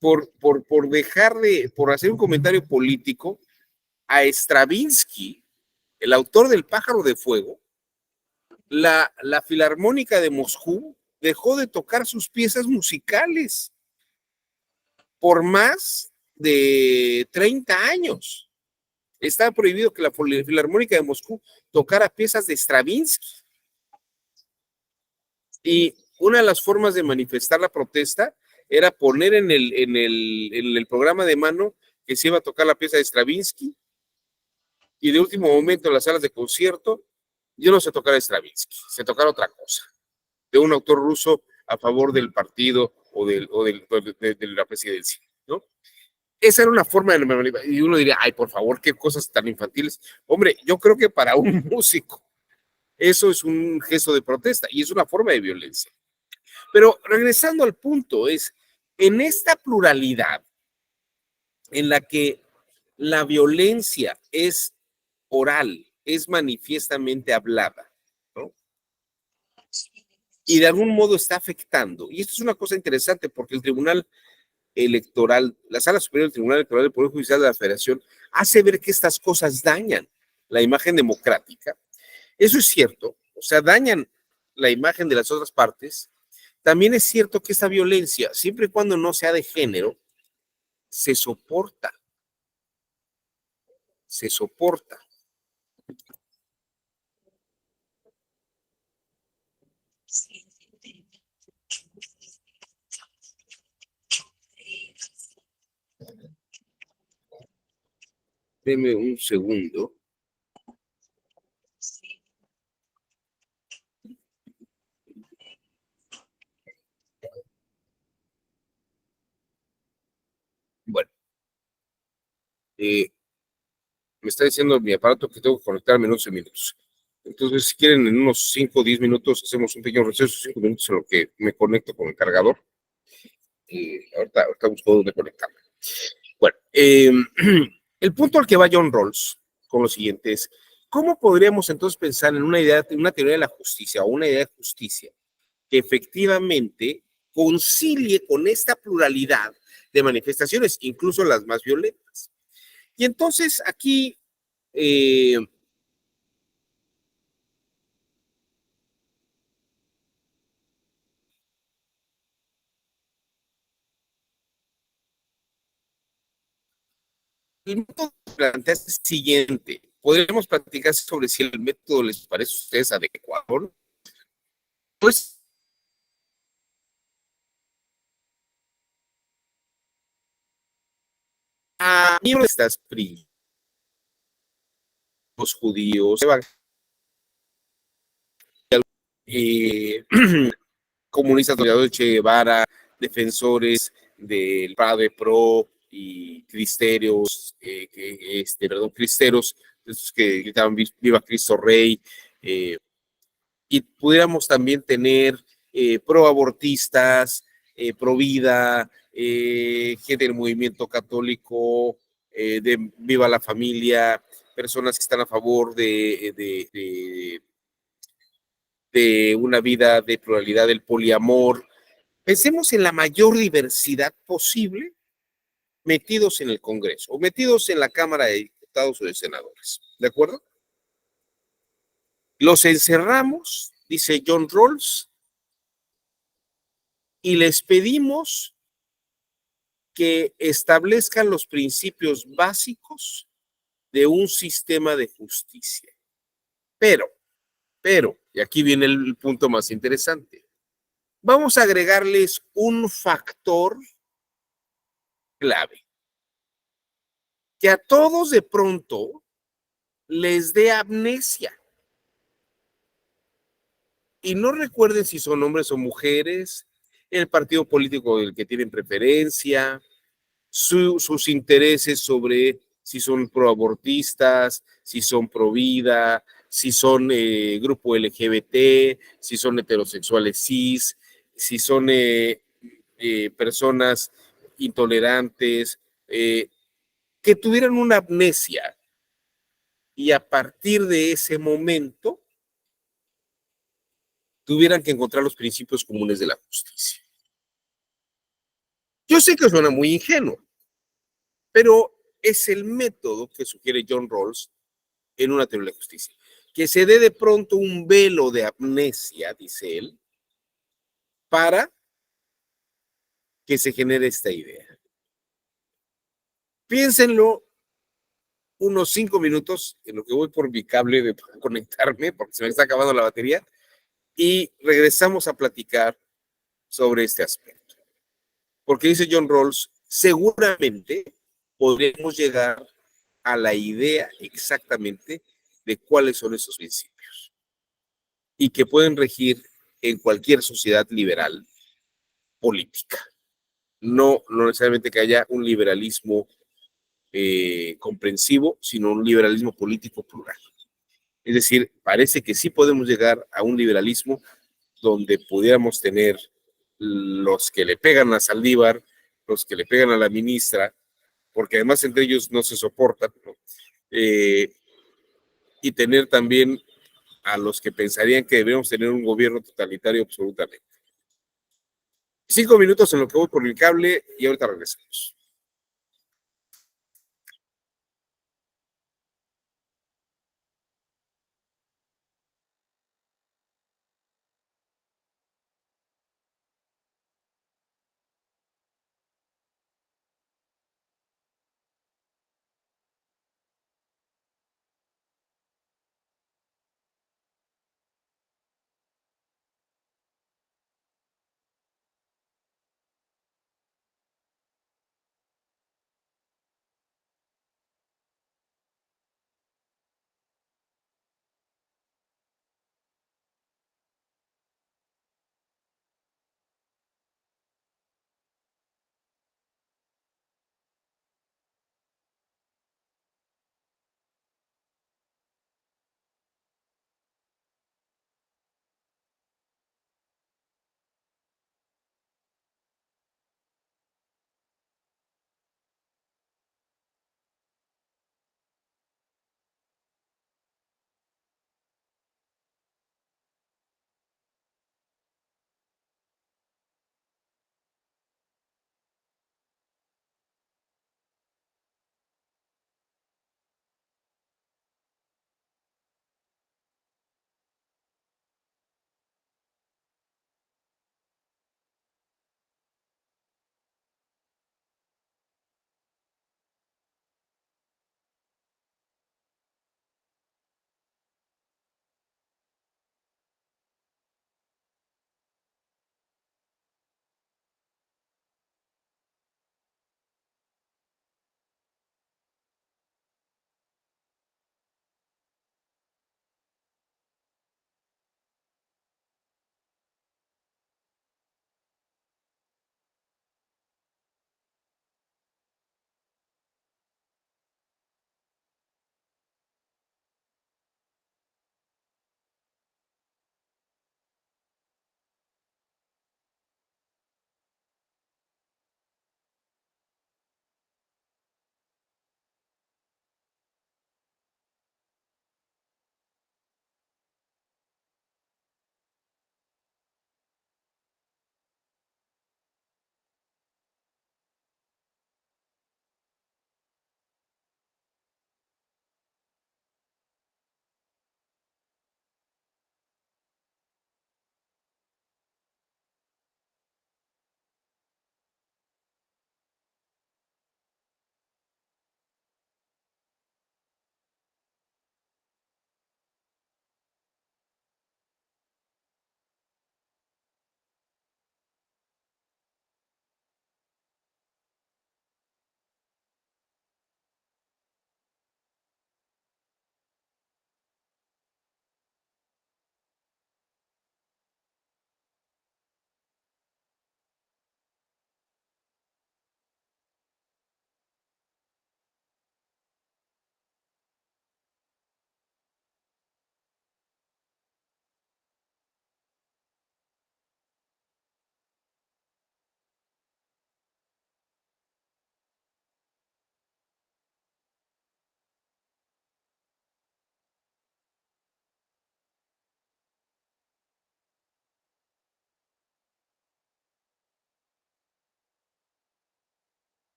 Por hacer un comentario político, a Stravinsky, el autor del Pájaro de Fuego, la Filarmónica de Moscú dejó de tocar sus piezas musicales por más de 30 años. Estaba prohibido que la Filarmónica de Moscú tocara piezas de Stravinsky. Y una de las formas de manifestar la protesta era poner en el programa de mano que se iba a tocar la pieza de Stravinsky, y de último momento en las salas de concierto yo no sé tocar Stravinsky, se tocara otra cosa, de un autor ruso a favor del partido o de la presidencia, ¿no? Esa era una forma de... Y uno diría, ay, por favor, qué cosas tan infantiles. Hombre, yo creo que para un músico eso es un gesto de protesta y es una forma de violencia. Pero regresando al punto, es en esta pluralidad en la que la violencia es oral, es manifiestamente hablada, ¿no? Y de algún modo está afectando. Y esto es una cosa interesante porque el Tribunal Electoral, la Sala Superior del Tribunal Electoral del Poder Judicial de la Federación, hace ver que estas cosas dañan la imagen democrática. Eso es cierto, o sea, dañan la imagen de las otras partes. También es cierto que esta violencia, siempre y cuando no sea de género, se soporta. Se soporta. Deme un segundo. Bueno, me está diciendo mi aparato que tengo que conectarme en 11 minutos. Entonces, si quieren, en unos 5 o 10 minutos hacemos un pequeño receso, 5 minutos en lo que me conecto con el cargador. Ahorita busco dónde conectarme. Bueno, el punto al que va John Rawls con lo siguiente es, ¿cómo podríamos entonces pensar en una teoría de la justicia o una idea de justicia que efectivamente concilie con esta pluralidad de manifestaciones, incluso las más violentas? Y entonces aquí el método que plantea es el siguiente. Podríamos platicar sobre si el método les parece a ustedes adecuado. Pues a miembros de estas PRI, los judíos, comunistas de Che Guevara, defensores del PADE PRO y cristeros, cristeros, esos que gritaban viva Cristo Rey, y pudiéramos también tener proabortistas, pro vida, gente del movimiento católico, de Viva la Familia, personas que están a favor de una vida de pluralidad, del poliamor. Pensemos en la mayor diversidad posible metidos en el Congreso o metidos en la Cámara de Diputados o de Senadores. ¿De acuerdo? Los encerramos, dice John Rawls, y les pedimos que establezcan los principios básicos de un sistema de justicia. Pero, y aquí viene el punto más interesante, vamos a agregarles un factor clave, que a todos de pronto les dé amnesia. Y no recuerden si son hombres o mujeres, el partido político del que tienen preferencia, sus intereses sobre si son proabortistas, si son pro vida, si son grupo LGBT, si son heterosexuales cis, si son personas intolerantes, que tuvieran una amnesia y a partir de ese momento tuvieran que encontrar los principios comunes de la justicia. Yo sé que suena muy ingenuo, pero es el método que sugiere John Rawls en una teoría de la justicia. Que se dé de pronto un velo de amnesia, dice él, para que se genere esta idea. Piénsenlo unos 5 minutos en lo que voy por mi cable de conectarme, porque se me está acabando la batería, y regresamos a platicar sobre este aspecto. Porque dice John Rawls, seguramente podremos llegar a la idea exactamente de cuáles son esos principios y que pueden regir en cualquier sociedad liberal política. No necesariamente que haya un liberalismo comprensivo, sino un liberalismo político plural. Es decir, parece que sí podemos llegar a un liberalismo donde pudiéramos tener los que le pegan a Saldívar, los que le pegan a la ministra, porque además entre ellos no se soportan, ¿no? Y tener también a los que pensarían que debemos tener un gobierno totalitario absolutamente. 5 minutos en lo que voy por el cable y ahorita regresamos.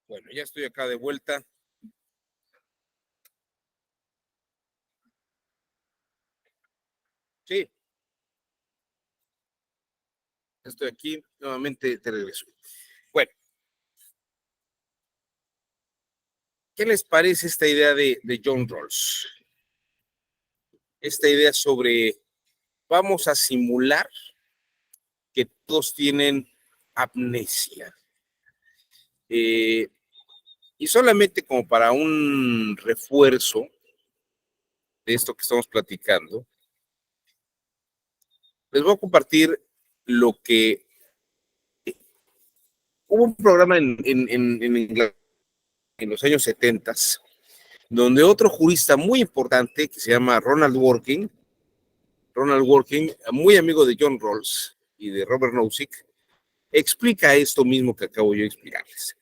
Bueno, ya estoy acá de vuelta. Sí. Estoy aquí, nuevamente te regreso. Bueno, ¿qué les parece esta idea de John Rawls? Esta idea sobre vamos a simular que todos tienen amnesia. Y solamente como para un refuerzo de esto que estamos platicando, les voy a compartir lo que hubo un programa en Inglaterra en los años 70, donde otro jurista muy importante que se llama Ronald Working, muy amigo de John Rawls y de Robert Nozick, explica esto mismo que acabo yo de explicarles.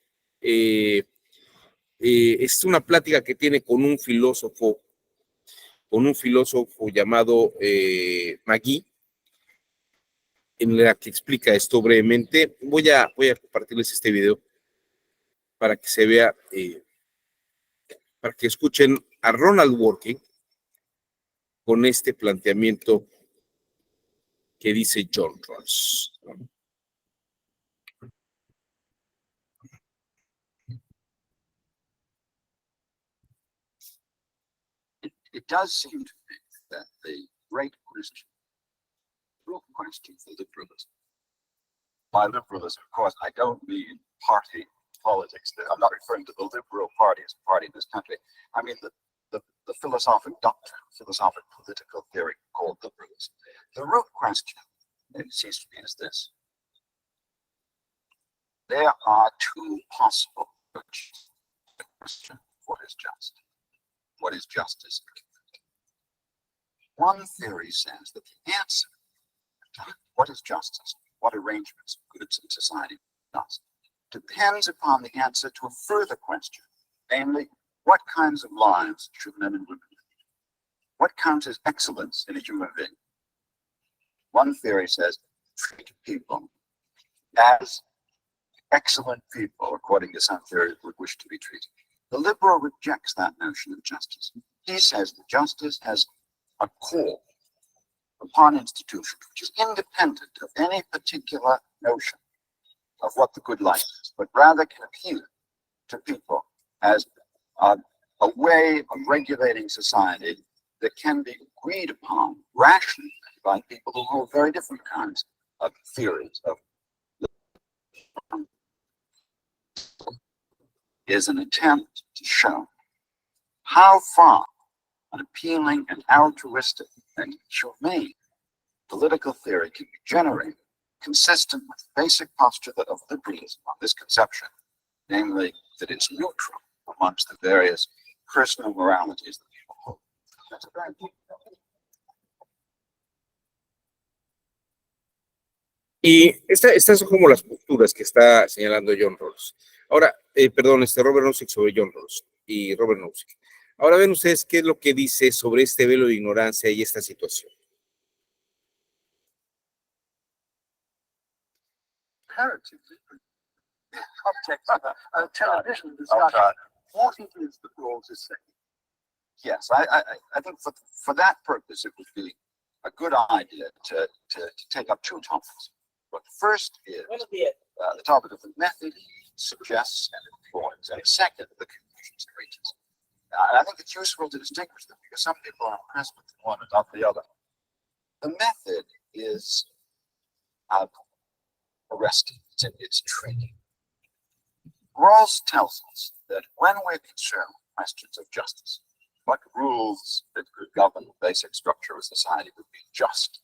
Es una plática que tiene con un filósofo llamado Magee, en la que explica esto brevemente. Voy a compartirles este video para que se vea, para que escuchen a Ronald Working con este planteamiento que dice John Rawls.
It does seem to me that the great question, real question for liberalism, by liberalism, of course, I don't mean party politics. I'm not referring to the Liberal Party as a party in this country. I mean the philosophic doctrine, philosophic political theory called liberalism. The root question, it seems to me, is this. There are two possible questions. The question, what is just? What is justice? One theory says that the answer to what is justice, what arrangements of goods in society does, depends upon the answer to a further question, namely, what kinds of lives should men and women lead? What counts as excellence in a human being? One theory says, treat people as excellent people, according to some theories, would wish to be treated. The liberal rejects that notion of justice. He says that justice has a call upon institutions which is independent of any particular notion of what the good life is, but rather can appeal to people as a way of regulating society that can be agreed upon rationally by people who hold very different kinds of theories of is an attempt to show how far an appealing and altruistic and humane political theory can be generated consistent with the basic postulate of liberalism on this conception, namely that it's neutral amongst the various personal moralities that people hold. That's a very important point.
Y estas son como las posturas que está señalando John Rawls. Ahora, Robert Nozick sobre John Rawls y Robert Nozick. Ahora ven ustedes qué es lo que dice sobre este velo de ignorancia y esta situación.
Television discussion. What it is that Rawls is saying. Yes, I think for that purpose it would be a good idea to take up two topics. But the first is the topic of the method he suggests and employs, and the second, the conclusions he reaches. And I think it's useful to distinguish them because some people are impressed with one and not the other. The method is arresting, it's training. Rawls tells us that when we're concerned with questions of justice, what rules that could govern the basic structure of society would be just,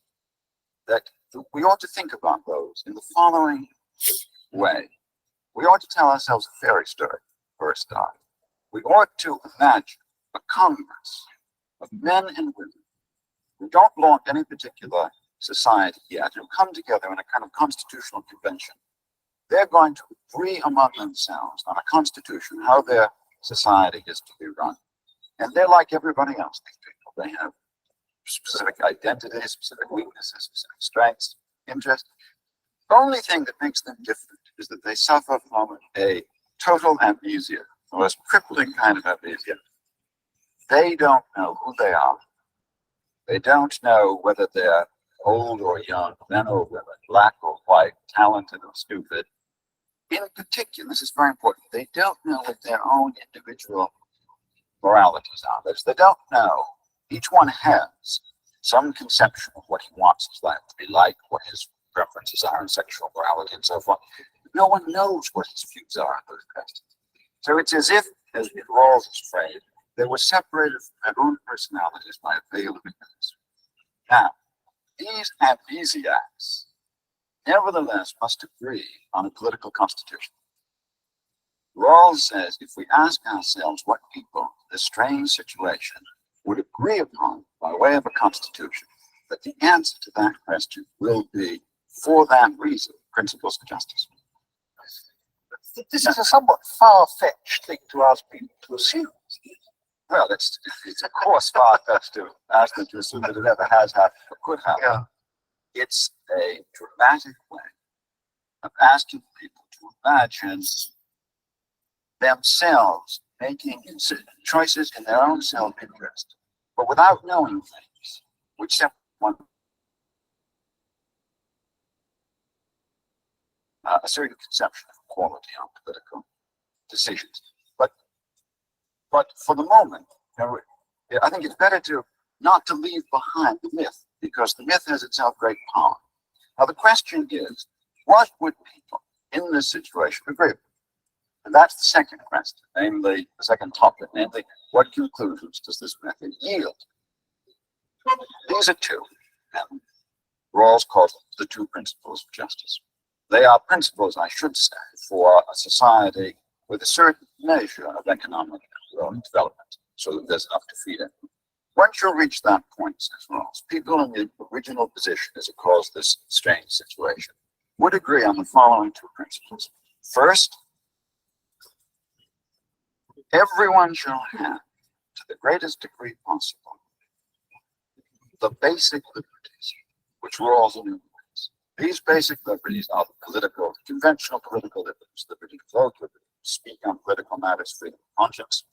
that we ought to think about those in the following way. We ought to tell ourselves a fairy story for a start. We ought to imagine a Congress of men and women who don't belong to any particular society yet, who come together in a kind of constitutional convention. They're going to agree among themselves on a constitution, how their society is to be run. And they're like everybody else, these people. They have specific identities, specific weaknesses, specific strengths, interests. The only thing that makes them different is that they suffer from a total amnesia, the most crippling kind of amnesia. They don't know who they are. They don't know whether they're old or young, men or women, black or white, talented or stupid. In particular, this is very important, they don't know what their own individual moralities are. That is, they don't know. Each one has some conception of what he wants his life to be like, what his preferences are in sexual morality and so forth. No one knows what his views are on those questions. So it's as if, as Rawls is afraid, they were separated from their own personalities by a veil of ignorance. Now, these amnesiacs nevertheless must agree on a political constitution. Rawls says if we ask ourselves what people in this strange situation would agree upon by way of a constitution, that the answer to that question will be, for that reason, principles of justice.
This is a somewhat far-fetched thing to ask people to assume.
Well, it's of course far-fetched to ask them to assume that it ever has happened or could happen.
Yeah.
It's a dramatic way of asking people to imagine themselves making choices in their own self-interest, but without knowing things which one a certain conception of quality on political decisions. But for the moment, I think it's better not to leave behind the myth, because the myth has itself great power. Now the question is, what would people in this situation agree with? And that's the second question, namely the second topic, namely what conclusions does this method yield? These are two, and Rawls calls them the two principles of justice. They are principles, I should say, for a society with a certain measure of economic development, so that there's enough to feed it. Once you reach that point, says Rawls, people in the original position as it caused this strange situation would agree on the following two principles. First, everyone shall have, to the greatest degree possible, the basic liberties which Rawls enumerates. These basic liberties are the conventional political liberties, liberty to vote, liberty to speak on political matters, freedom of conscience.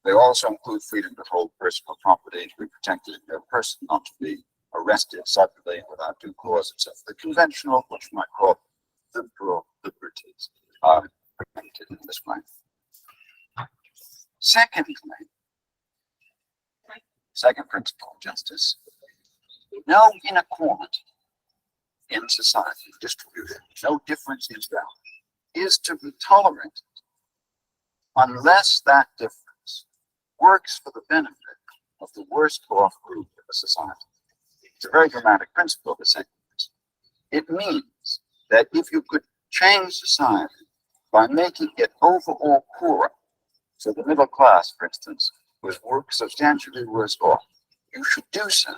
They also include freedom to hold personal property, to be protected in their person, not to be arrested suddenly without due cause, etc. The conventional, which we might call liberal liberties, are protected in this way. Secondly, second principle of justice, no inequality in society distributed, no difference in value, is to be tolerated unless that difference works for the benefit of the worst off group of the society. It's a very dramatic principle, the second principle. It means that if you could change society by making it overall poorer, so the middle class, for instance, was substantially worse off, you should do so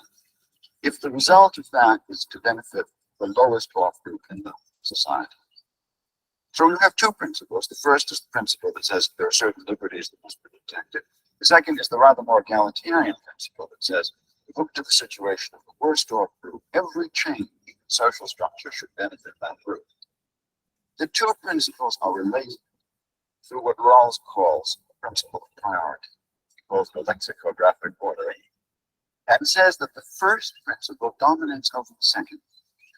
if the result of that is to benefit the lowest off group in the society. So you have two principles. The first is the principle that says there are certain liberties that must be protected. The second is the rather more egalitarian principle that says, look to the situation of the worst off group. Every change in social structure should benefit that group. The two principles are related through what Rawls calls the principle of priority. He calls the lexicographic ordering, and says that the first principle dominates over the second.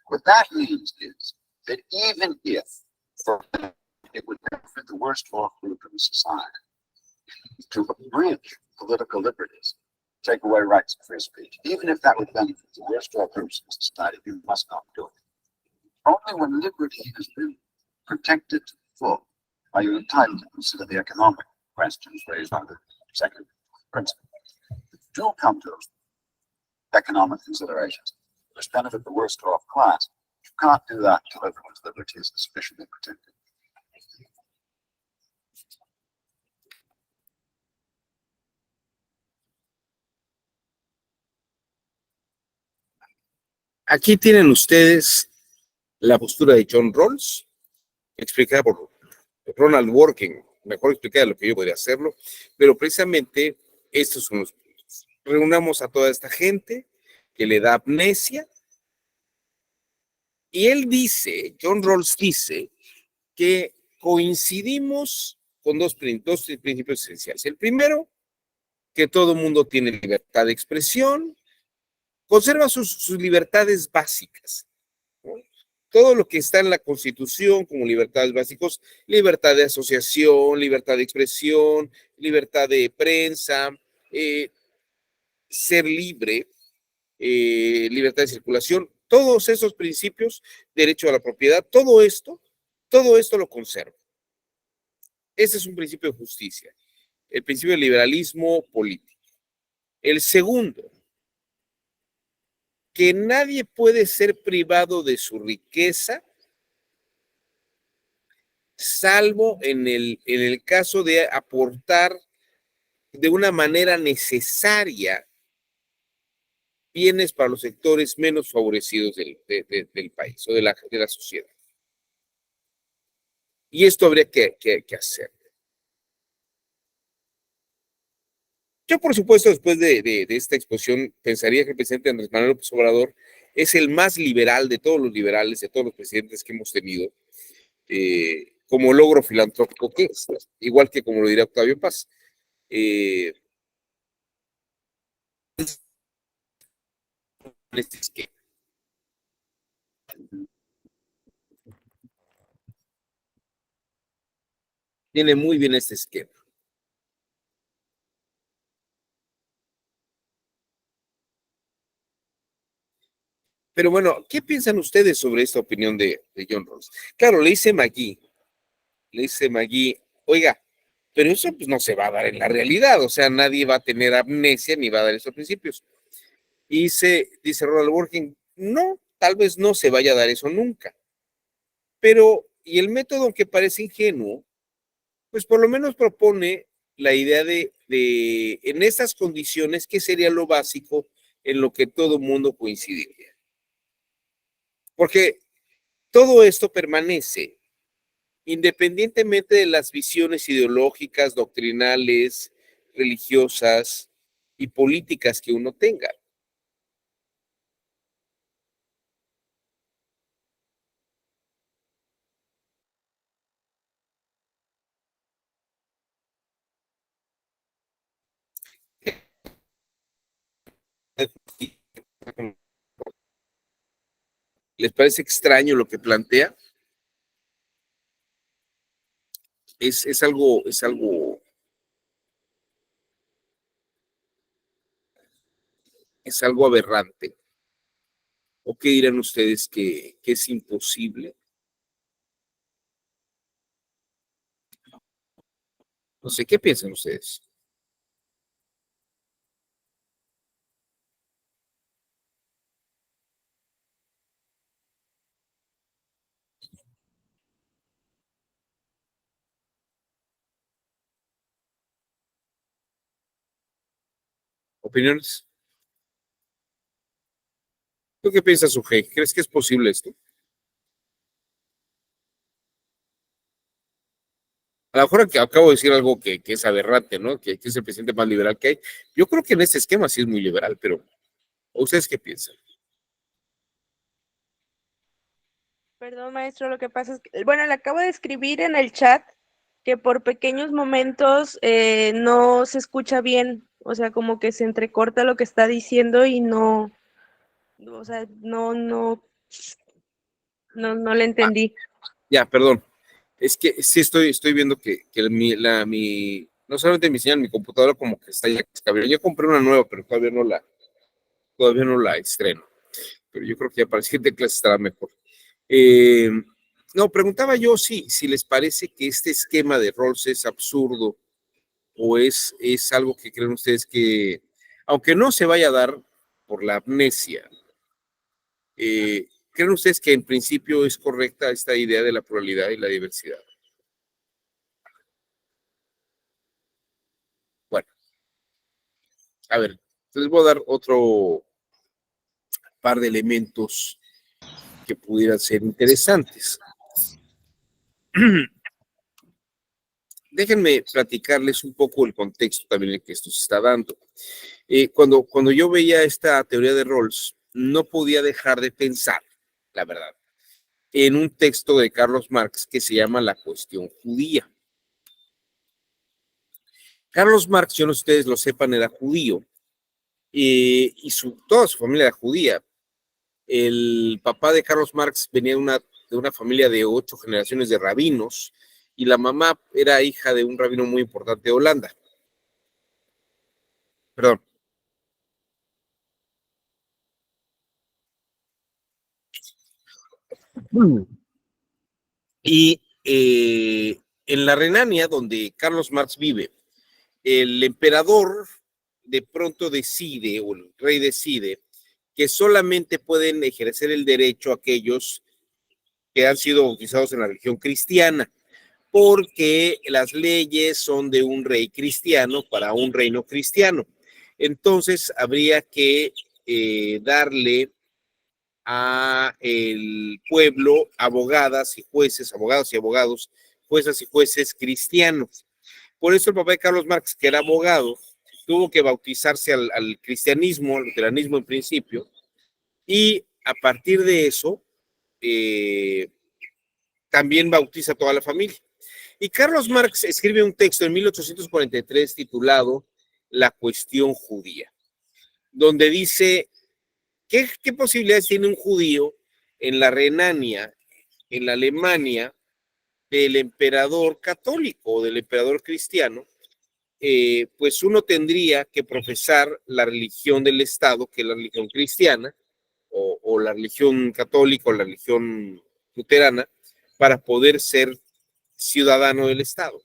What that means is that even if it would benefit the worst off group in society to abridge political liberties, take away rights of free speech, even if that would benefit the worst off groups in society, you must not do it. Only when liberty has been protected to the full are you entitled to consider the economic questions raised by the second principle. If you do come to economic considerations which benefit the worst off class, you can't do that until everyone's liberties are sufficiently protected.
Aquí tienen ustedes la postura de John Rawls, explicada por Ronald Dworkin, mejor explicada de lo que yo podría hacerlo, pero precisamente estos son los puntos. Reunamos a toda esta gente que le da amnesia, y él dice, John Rawls dice, que coincidimos con dos principios esenciales. El primero, que todo mundo tiene libertad de expresión, conserva sus libertades básicas, ¿no? Todo lo que está en la Constitución como libertades básicas, libertad de asociación, libertad de expresión, libertad de prensa, ser libre, libertad de circulación, todos esos principios, derecho a la propiedad, todo esto lo conserva. Ese es un principio de justicia, el principio del liberalismo político. El segundo, que nadie puede ser privado de su riqueza, salvo en el caso de aportar de una manera necesaria bienes para los sectores menos favorecidos del país o de la sociedad. Y esto habría que hacer. Yo, por supuesto, después de esta exposición, pensaría que el presidente Andrés Manuel López Obrador es el más liberal de todos los liberales, de todos los presidentes que hemos tenido, como logro filantrópico que es, igual que como lo dirá Octavio Paz. Este esquema. Tiene muy bien este esquema. Pero bueno, ¿qué piensan ustedes sobre esta opinión de John Rawls? Claro, le dice Magui, oiga, pero eso pues no se va a dar en la realidad, o sea, nadie va a tener amnesia ni va a dar esos principios. Y dice Ronald Working, no, tal vez no se vaya a dar eso nunca. Pero, y el método, aunque parece ingenuo, pues por lo menos propone la idea de en estas condiciones, ¿qué sería lo básico en lo que todo mundo coincidiría? Porque todo esto permanece, independientemente de las visiones ideológicas, doctrinales, religiosas y políticas que uno tenga. ¿Les parece extraño lo que plantea? Es algo aberrante. ¿O qué dirán ustedes que es imposible? No sé, ¿qué piensan ustedes? ¿Opiniones? ¿Tú qué piensas, Sujei? ¿Crees que es posible esto? A lo mejor acabo de decir algo que es aberrante, ¿no? Que es el presidente más liberal que hay. Yo creo que en este esquema sí es muy liberal, pero ¿ustedes qué piensan?
Perdón, maestro, lo que pasa es que, bueno, le acabo de escribir en el chat que por pequeños momentos no se escucha bien, o sea, como que se entrecorta lo que está diciendo y no, o sea, no le entendí.
Ya, perdón. Es que sí estoy viendo que no solamente mi señal, mi computadora como que está ya descabellada. Yo compré una nueva, pero todavía no la estreno. Pero yo creo que ya para la siguiente clase estará mejor. No, preguntaba yo si les parece que este esquema de Rawls es absurdo o es algo que creen ustedes que, aunque no se vaya a dar por la amnesia, ¿creen ustedes que en principio es correcta esta idea de la pluralidad y la diversidad? Bueno, a ver, les voy a dar otro par de elementos que pudieran ser interesantes. Déjenme platicarles un poco el contexto también en que esto se está dando. Cuando yo veía esta teoría de Rawls, no podía dejar de pensar, la verdad, en un texto de Carlos Marx que se llama La cuestión judía. Carlos Marx, yo no sé si ustedes lo sepan, era judío, y toda su familia era judía. El papá de Carlos Marx venía de una familia de 8 generaciones de rabinos, y la mamá era hija de un rabino muy importante de Holanda. Perdón. Y en la Renania, donde Carlos Marx vive, el emperador de pronto decide, o el rey decide, que solamente pueden ejercer el derecho aquellos que han sido bautizados en la religión cristiana, porque las leyes son de un rey cristiano para un reino cristiano. Entonces habría que darle a el pueblo abogadas y jueces, abogados y abogados, juezas y jueces cristianos. Por eso el papá de Carlos Marx, que era abogado, tuvo que bautizarse al cristianismo, al luteranismo en principio, y a partir de eso también bautiza a toda la familia. Y Carlos Marx escribe un texto en 1843 titulado La cuestión judía, donde dice, ¿qué posibilidades tiene un judío en la Renania, en la Alemania, del emperador católico o del emperador cristiano? Pues uno tendría que profesar la religión del Estado, que es la religión cristiana, o la religión católica o la religión luterana, para poder ser ciudadano del Estado.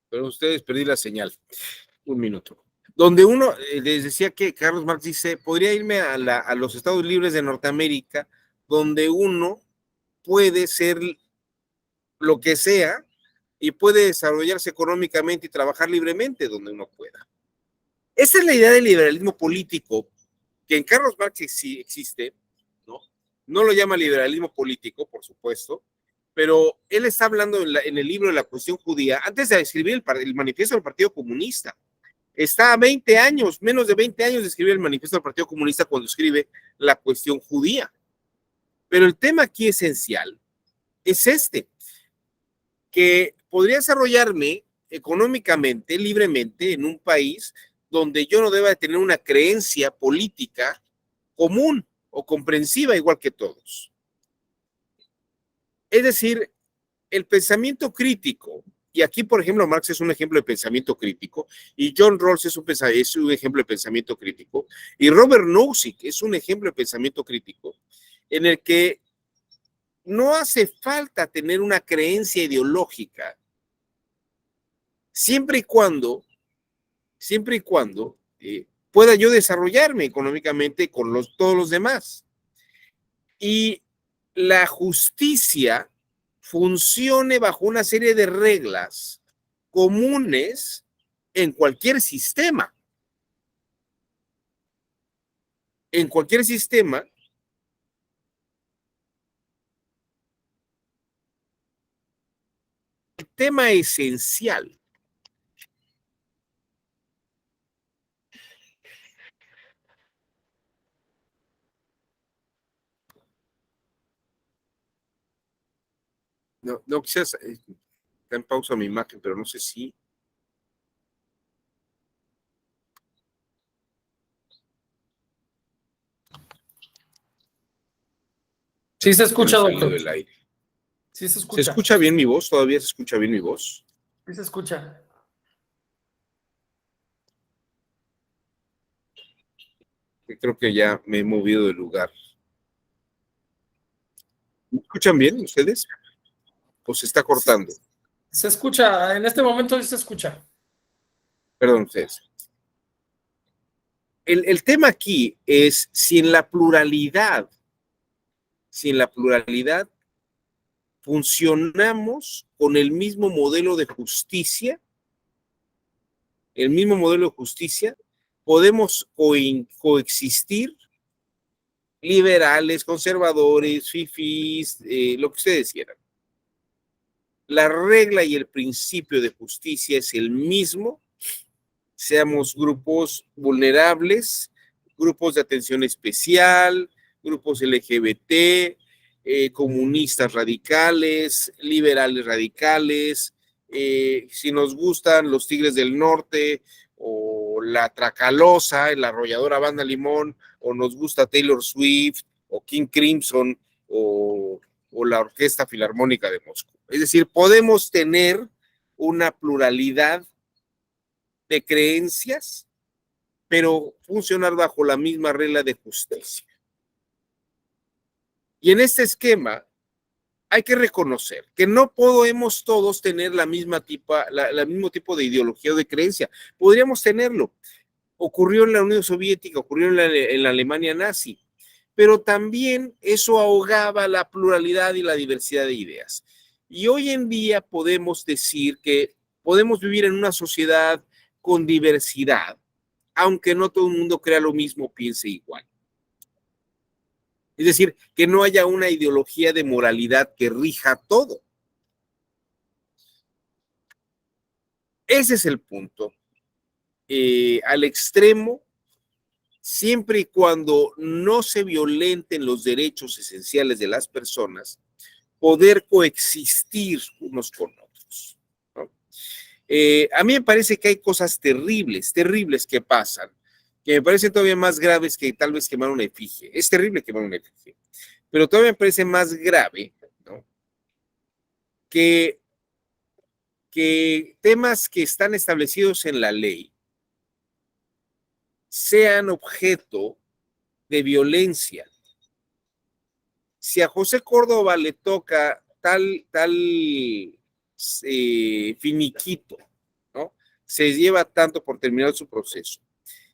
Pero ustedes perdí la señal. Un minuto. Donde uno, les decía que Carlos Marx dice, podría irme a los Estados Libres de Norteamérica, donde uno puede ser lo que sea y puede desarrollarse económicamente y trabajar libremente donde uno pueda. Esa es la idea del liberalismo político, que en Carlos Marx existe, ¿no? No lo llama liberalismo político, por supuesto, pero él está hablando en el libro de La cuestión judía, antes de escribir el manifiesto del Partido Comunista. Está a 20 años, menos de 20 años de escribir el manifiesto del Partido Comunista cuando escribe La cuestión judía. Pero el tema aquí esencial es que podría desarrollarme económicamente, libremente, en un país donde yo no deba de tener una creencia política común o comprensiva igual que todos. Es decir, el pensamiento crítico, y aquí, por ejemplo, Marx es un ejemplo de pensamiento crítico, y John Rawls es un ejemplo de pensamiento crítico, y Robert Nozick es un ejemplo de pensamiento crítico, en el que no hace falta tener una creencia ideológica, siempre y cuando pueda yo desarrollarme económicamente con todos los demás. Y la justicia funcione bajo una serie de reglas comunes en cualquier sistema. En cualquier sistema, el tema esencial no quizás está en pausa mi imagen, pero no sé si.
Sí se escucha,
Salió
doctor.
del aire.
Sí se
¿Se
escucha.
escucha bien mi voz? ¿Todavía se escucha bien mi voz?
Sí se escucha.
Creo que ya me he movido de lugar. ¿Me escuchan bien ustedes? ¿O se está cortando?
Se escucha, en este momento sí se escucha.
Perdón, ustedes. El tema aquí es si en la pluralidad funcionamos con el mismo modelo de justicia, podemos coexistir liberales, conservadores, fifís, lo que ustedes quieran. La regla y el principio de justicia es el mismo, seamos grupos vulnerables, grupos de atención especial, grupos LGBT, comunistas radicales, liberales radicales, si nos gustan los Tigres del Norte o la Tracalosa, la arrolladora Banda Limón, o nos gusta Taylor Swift o King Crimson o la Orquesta Filarmónica de Moscú. Es decir, podemos tener una pluralidad de creencias, pero funcionar bajo la misma regla de justicia. Y en este esquema hay que reconocer que no podemos todos tener la mismo tipo de ideología o de creencia. Podríamos tenerlo. Ocurrió en la Unión Soviética, ocurrió en la Alemania nazi, pero también eso ahogaba la pluralidad y la diversidad de ideas. Y hoy en día podemos decir que podemos vivir en una sociedad con diversidad, aunque no todo el mundo crea lo mismo, piense igual. Es decir, que no haya una ideología de moralidad que rija todo. Ese es el punto. Al extremo, siempre y cuando no se violenten los derechos esenciales de las personas, poder coexistir unos con otros, ¿no? A mí me parece que hay cosas terribles que pasan, que me parecen todavía más graves que tal vez quemar una efigie. Es terrible quemar una efigie, pero todavía me parece más grave, ¿no?, que temas que están establecidos en la ley sean objeto de violencia. Si a José Córdoba le toca tal finiquito, ¿no?, se lleva tanto por terminar su proceso.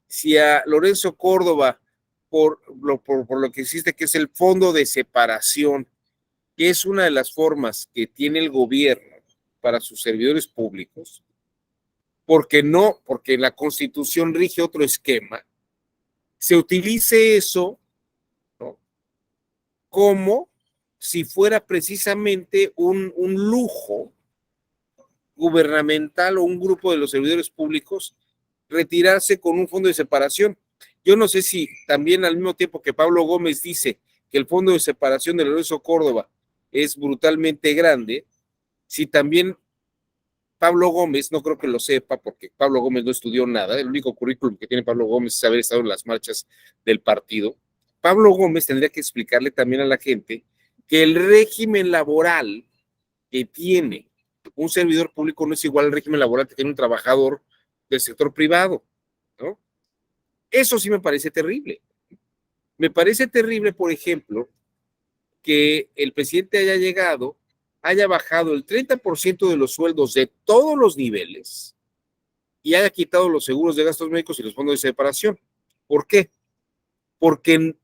Si a Lorenzo Córdoba, por lo que existe, que es el fondo de separación, que es una de las formas que tiene el gobierno para sus servidores públicos, porque la Constitución rige otro esquema, se utilice eso, ¿no?, como si fuera precisamente un lujo gubernamental o un grupo de los servidores públicos retirarse con un fondo de separación. Yo no sé si también al mismo tiempo que Pablo Gómez dice que el fondo de separación de Lorenzo Córdoba es brutalmente grande, si también Pablo Gómez, no creo que lo sepa porque Pablo Gómez no estudió nada, el único currículum que tiene Pablo Gómez es haber estado en las marchas del partido. Pablo Gómez tendría que explicarle también a la gente que el régimen laboral que tiene un servidor público no es igual al régimen laboral que tiene un trabajador del sector privado, ¿no? Eso sí me parece terrible. Me parece terrible, por ejemplo, que el presidente haya llegado, haya bajado el 30% de los sueldos de todos los niveles y haya quitado los seguros de gastos médicos y los fondos de separación. ¿Por qué? Porque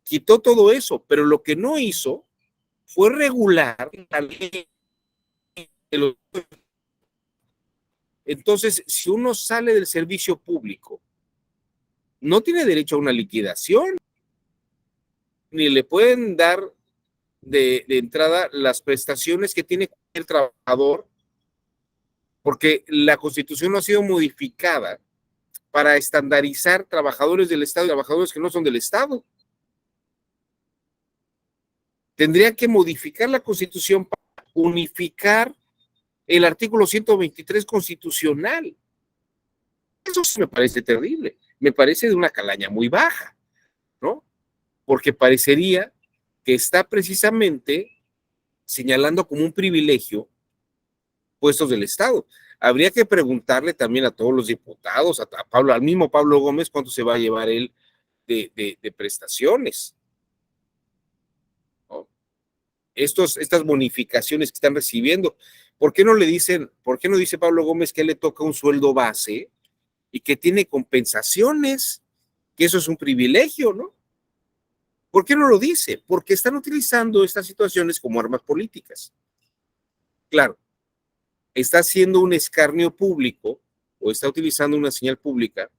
quitó todo eso, pero lo que no hizo fue regular la ley de los... Entonces, si uno sale del servicio público, no tiene derecho a una liquidación, ni le pueden dar de entrada las prestaciones que tiene el trabajador, porque la Constitución no ha sido modificada para estandarizar trabajadores del Estado y trabajadores que no son del Estado. Tendrían que modificar la Constitución para unificar el artículo 123 constitucional. Eso sí me parece terrible, me parece de una calaña muy baja, ¿no? Porque parecería que está precisamente señalando como un privilegio puestos del Estado. Habría que preguntarle también a todos los diputados, a Pablo, al mismo Pablo Gómez, cuánto se va a llevar él de prestaciones, ¿no? Estas bonificaciones que están recibiendo, ¿por qué no dice Pablo Gómez que le toca un sueldo base y que tiene compensaciones, que eso es un privilegio, ¿no? ¿Por qué no lo dice? Porque están utilizando estas situaciones como armas políticas. Claro, está haciendo un escarnio público o está utilizando una señal pública,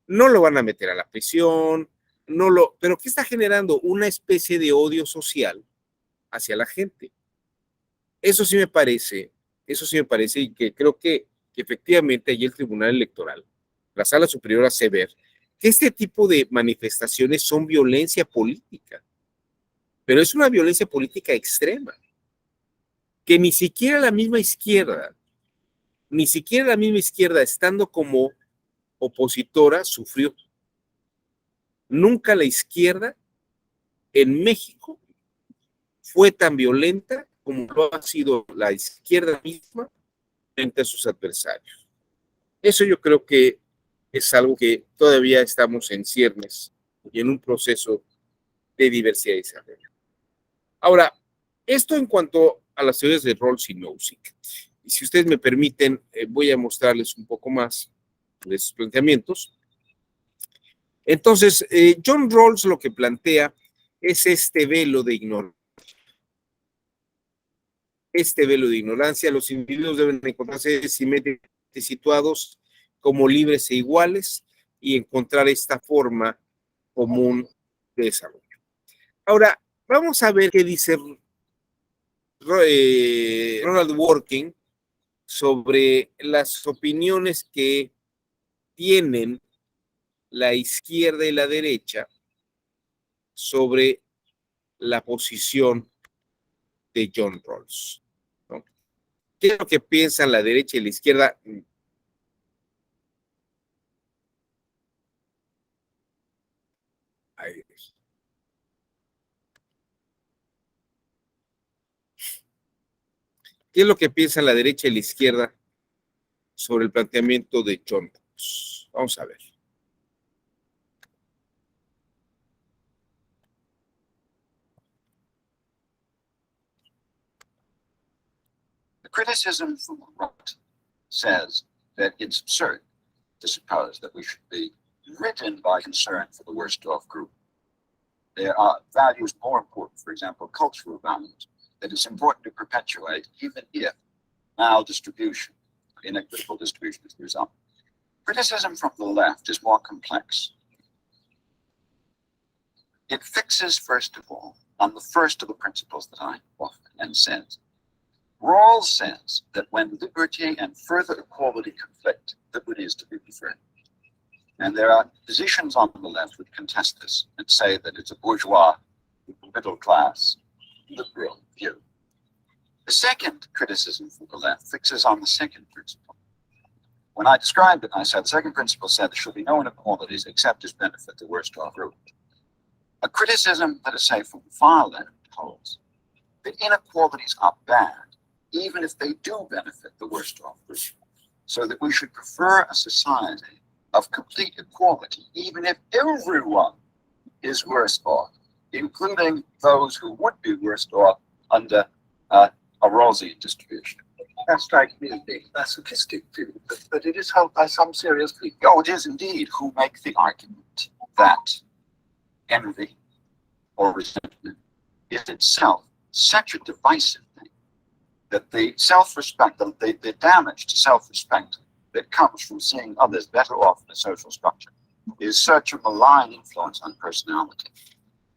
no lo van a meter a la prisión, pero ¿qué está generando? Una especie de odio social hacia la gente. Eso sí me parece y que creo que efectivamente allí el Tribunal Electoral, la Sala Superior hace ver que este tipo de manifestaciones son violencia política, pero es una violencia política extrema, que ni siquiera la misma izquierda, estando como opositora, sufrió. Nunca la izquierda en México fue tan violenta como lo ha sido la izquierda misma frente a sus adversarios. Eso yo creo que es algo que todavía estamos en ciernes y en un proceso de diversidad y desarrollo. Ahora, esto en cuanto a las teorías de Rawls y Nozick. Y si ustedes me permiten, voy a mostrarles un poco más de sus planteamientos. Entonces, John Rawls lo que plantea es este velo de ignorancia. Los individuos deben encontrarse simétricamente situados como libres e iguales y encontrar esta forma común de desarrollo. Ahora, vamos a ver qué dice Ronald Dworkin sobre las opiniones que tienen la izquierda y la derecha sobre la posición de John Rawls, ¿no? ¿Qué es lo que piensan la derecha y la izquierda? ¿Qué es lo que piensan la derecha y la izquierda sobre el planteamiento de John Rawls? Vamos a ver.
The criticism from the right says that it's absurd to suppose that we should be written by concern for the worst off group. There are values more important, for example, cultural values, that it's important to perpetuate, even if maldistribution, inequitable distribution is the result. Criticism from the left is more complex. It fixes, first of all, on the first of the principles that I offer, and says, Rawls says that when liberty and further equality conflict, liberty is to be preferred. And there are positions on the left which contest this and say that it's a bourgeois, middle class, liberal view. The second criticism from the left fixes on the second principle. When I described it, I said the second principle said there should be no inequalities except as benefit the worst off group. A criticism, let us say, from the far left holds that inequalities are bad, even if they do benefit the worst off group, so that we should prefer a society of complete equality, even if everyone is worse off including those who would be worse off under a Rawlsian distribution.
That strikes me as being a masochistic view, but it is held by some serious people.
Oh, it is indeed who make the argument that envy or resentment is itself such a divisive thing that the self-respect, the damage to self-respect that comes from seeing others better off in a social structure is such a malign influence on personality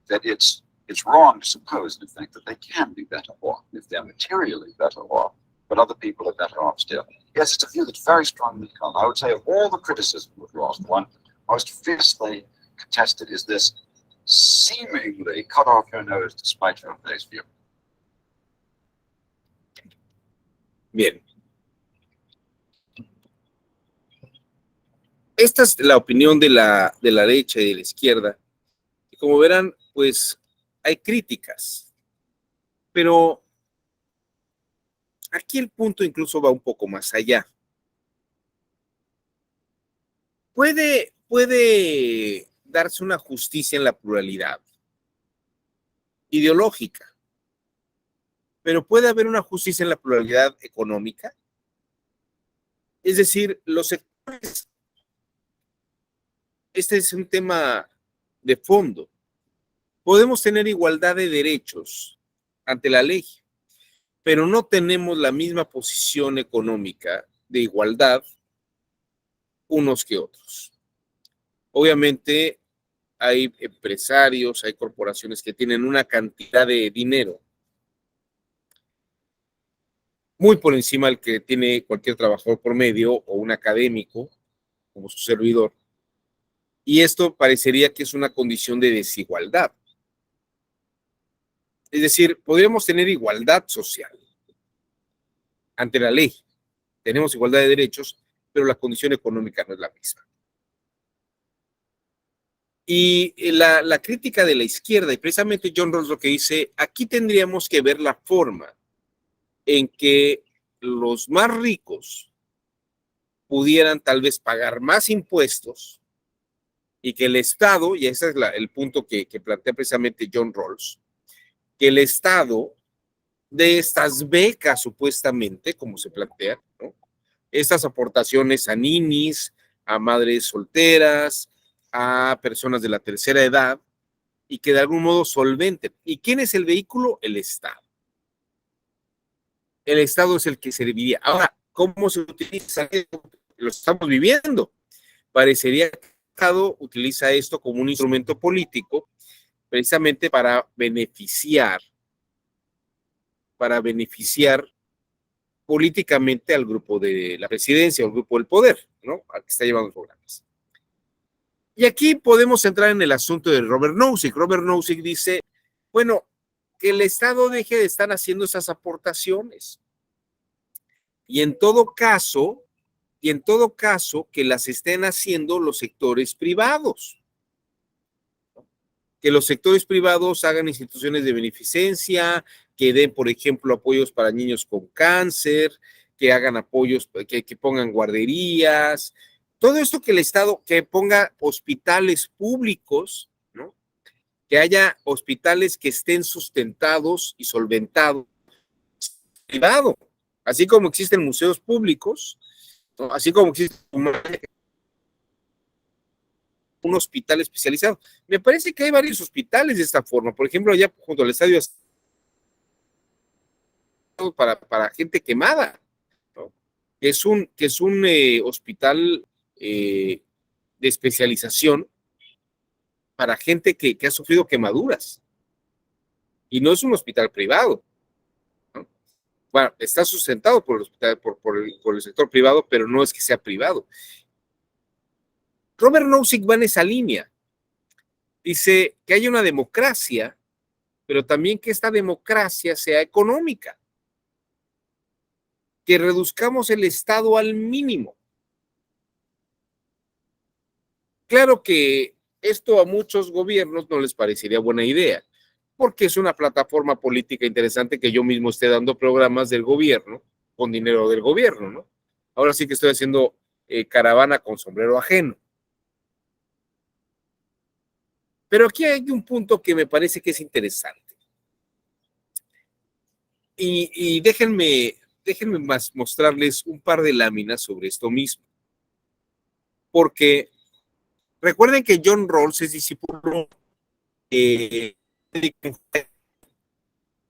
that it's wrong to suppose, in effect, that they can be better off if they're materially better off, but other people are better off still. Yes, it's a view that's very strongly held. I would say of all the criticism of Rawls, one most fiercely contested is this seemingly cut off your nose to spite your face view.
Bien. Esta es la opinión de la derecha y de la izquierda. Y como verán, pues hay críticas. Pero aquí el punto incluso va un poco más allá. Puede darse una justicia en la pluralidad ideológica, pero puede haber una justicia en la pluralidad económica. Es decir, los sectores, este es un tema de fondo. Podemos tener igualdad de derechos ante la ley, pero no tenemos la misma posición económica de igualdad unos que otros. Obviamente hay empresarios, hay corporaciones que tienen una cantidad de dinero muy por encima del que tiene cualquier trabajador promedio o un académico como su servidor. Y esto parecería que es una condición de desigualdad. Es decir, podríamos tener igualdad social ante la ley. Tenemos igualdad de derechos, pero la condición económica no es la misma. Y la crítica de la izquierda, y precisamente John Rawls lo que dice, aquí tendríamos que ver la forma en que los más ricos pudieran tal vez pagar más impuestos y que el Estado, y ese es el punto que plantea precisamente John Rawls, que el Estado de estas becas supuestamente, como se plantea, ¿no? Estas aportaciones a ninis, a madres solteras, a personas de la tercera edad, y que de algún modo solventen. ¿Y quién es el vehículo? El Estado. El Estado es el que serviría. Ahora, ¿cómo se utiliza? Lo estamos viviendo. Parecería que el Estado utiliza esto como un instrumento político precisamente para beneficiar políticamente al grupo de la presidencia o al grupo del poder, ¿no? Al que está llevando los programas. Y aquí podemos entrar en el asunto de Robert Nozick. Robert Nozick dice, bueno, que el Estado deje de estar haciendo esas aportaciones. Y en todo caso, que las estén haciendo los sectores privados. Que los sectores privados hagan instituciones de beneficencia, que den, por ejemplo, apoyos para niños con cáncer, que hagan apoyos, que pongan guarderías, todo esto que el Estado, que ponga hospitales públicos, ¿no? Que haya hospitales que estén sustentados y solventados privado, así como existen museos públicos, ¿no? Así como existe un hospital especializado. Me parece que hay varios hospitales de esta forma, por ejemplo, allá junto al estadio para gente quemada, ¿no? Que es un hospital de especialización para gente que ha sufrido quemaduras. Y no es un hospital privado, ¿no? Bueno, está sustentado por el hospital, por el sector privado, pero no es que sea privado. Robert Nozick va en esa línea. Dice que hay una democracia, pero también que esta democracia sea económica. Que reduzcamos el Estado al mínimo. Claro que esto a muchos gobiernos no les parecería buena idea, porque es una plataforma política interesante que yo mismo esté dando programas del gobierno con dinero del gobierno, ¿no? Ahora sí que estoy haciendo caravana con sombrero ajeno. Pero aquí hay un punto que me parece que es interesante. Y déjenme más mostrarles un par de láminas sobre esto mismo. Porque recuerden que John Rawls es discípulo de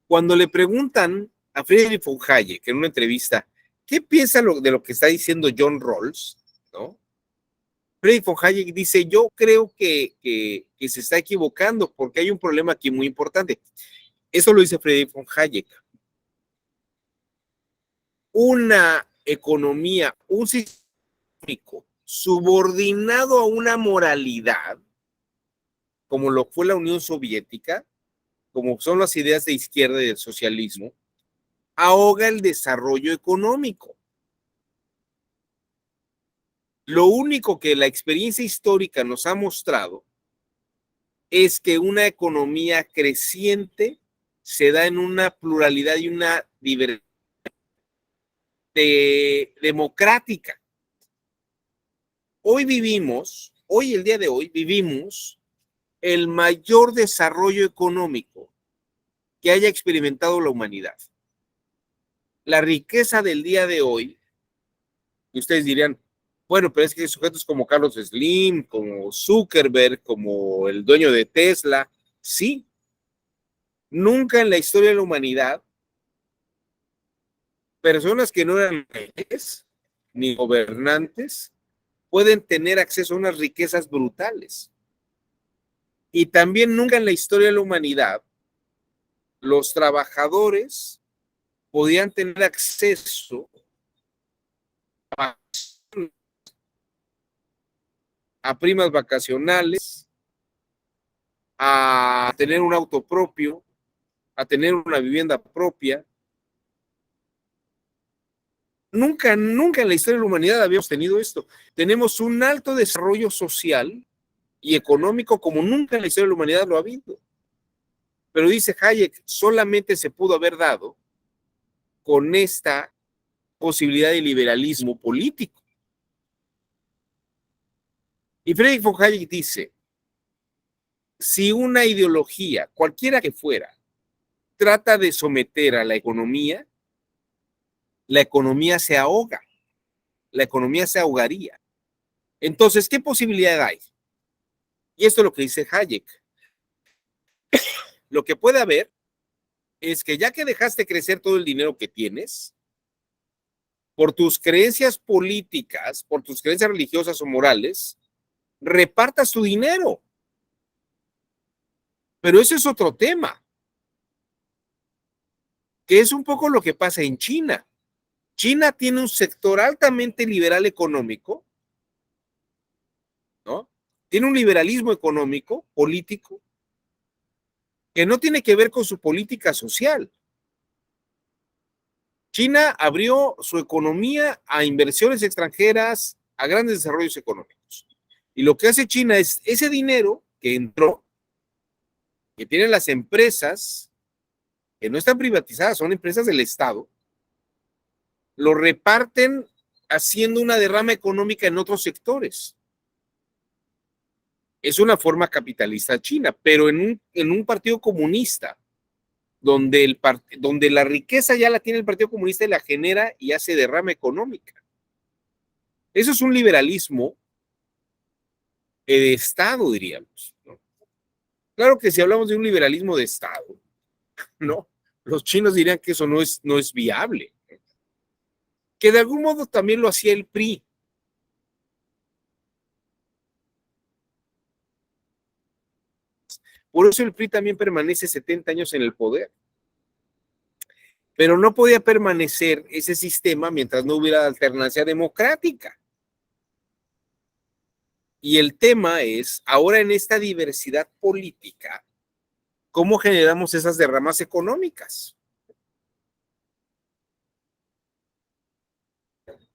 cuando le preguntan a Friedrich von Hayek en una entrevista, ¿qué piensa de lo que está diciendo John Rawls? ¿No? Friedrich von Hayek dice, yo creo que se está equivocando porque hay un problema aquí muy importante. Eso lo dice Friedrich von Hayek. Una economía, un sistema subordinado a una moralidad, como lo fue la Unión Soviética, como son las ideas de izquierda y del socialismo, ahoga el desarrollo económico. Lo único que la experiencia histórica nos ha mostrado es que una economía creciente se da en una pluralidad y una diversidad democrática. Hoy el día de hoy vivimos el mayor desarrollo económico que haya experimentado la humanidad. La riqueza del día de hoy, y ustedes dirían, bueno, pero es que hay sujetos como Carlos Slim, como Zuckerberg, como el dueño de Tesla, sí. Nunca en la historia de la humanidad, personas que no eran reyes ni gobernantes pueden tener acceso a unas riquezas brutales. Y también nunca en la historia de la humanidad los trabajadores podían tener acceso a primas vacacionales, a tener un auto propio, a tener una vivienda propia. Nunca en la historia de la humanidad habíamos tenido esto. Tenemos un alto desarrollo social y económico como nunca en la historia de la humanidad lo ha habido. Pero dice Hayek, solamente se pudo haber dado con esta posibilidad de liberalismo político. Y Friedrich von Hayek dice, si una ideología, cualquiera que fuera, trata de someter a la economía se ahoga, la economía se ahogaría. Entonces, ¿qué posibilidad hay? Y esto es lo que dice Hayek. Lo que puede haber es que ya que dejaste crecer todo el dinero que tienes, por tus creencias políticas, por tus creencias religiosas o morales, repartas tu dinero. Pero eso es otro tema, que es un poco lo que pasa en China. China tiene un sector altamente liberal económico, ¿no? Tiene un liberalismo económico, político, que no tiene que ver con su política social. China abrió su economía a inversiones extranjeras, a grandes desarrollos económicos. Y lo que hace China es ese dinero que entró, que tienen las empresas, que no están privatizadas, son empresas del Estado, lo reparten haciendo una derrama económica en otros sectores. Es una forma capitalista china, pero en un partido comunista, donde la riqueza ya la tiene el Partido Comunista y la genera y hace derrama económica. Eso es un liberalismo de Estado, diríamos, ¿no? Claro que si hablamos de un liberalismo de Estado, ¿no? Los chinos dirían que eso no es viable. Que de algún modo también lo hacía el PRI. Por eso el PRI también permanece 70 años en el poder. Pero no podía permanecer ese sistema mientras no hubiera alternancia democrática. Y el tema es, ahora en esta diversidad política, ¿cómo generamos esas derramas económicas?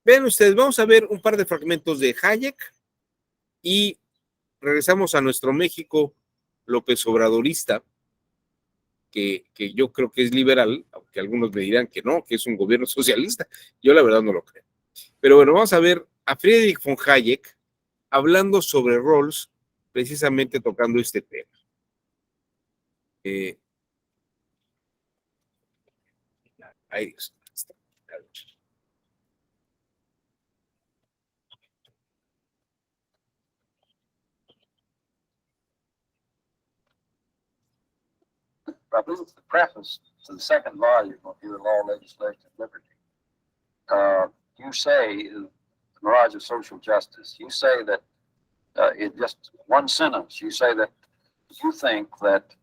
Vean ustedes, vamos a ver un par de fragmentos de Hayek y regresamos a nuestro México López Obradorista, que yo creo que es liberal, aunque algunos me dirán que no, que es un gobierno socialista. Yo la verdad no lo creo. Pero bueno, vamos a ver a Friedrich von Hayek hablando sobre Rawls precisamente tocando este tema. Ahí está.
I believe the preface to the second volume of your Law, Legislation, and Liberty, you say, the Mirage of Social Justice, you say that in just one sentence, you say that you think that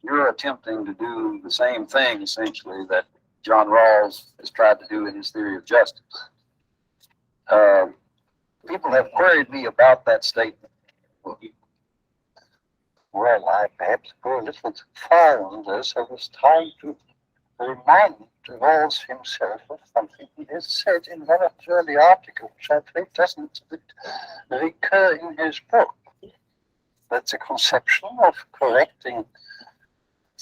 you're attempting to do the same thing, essentially, that John Rawls has tried to do in his theory of justice. People have queried me about that statement. Well, I perhaps go a little too far on this. I was trying to remind Rawls himself of something he has said in one of the early articles, which I think doesn't recur in his book. That the conception of correcting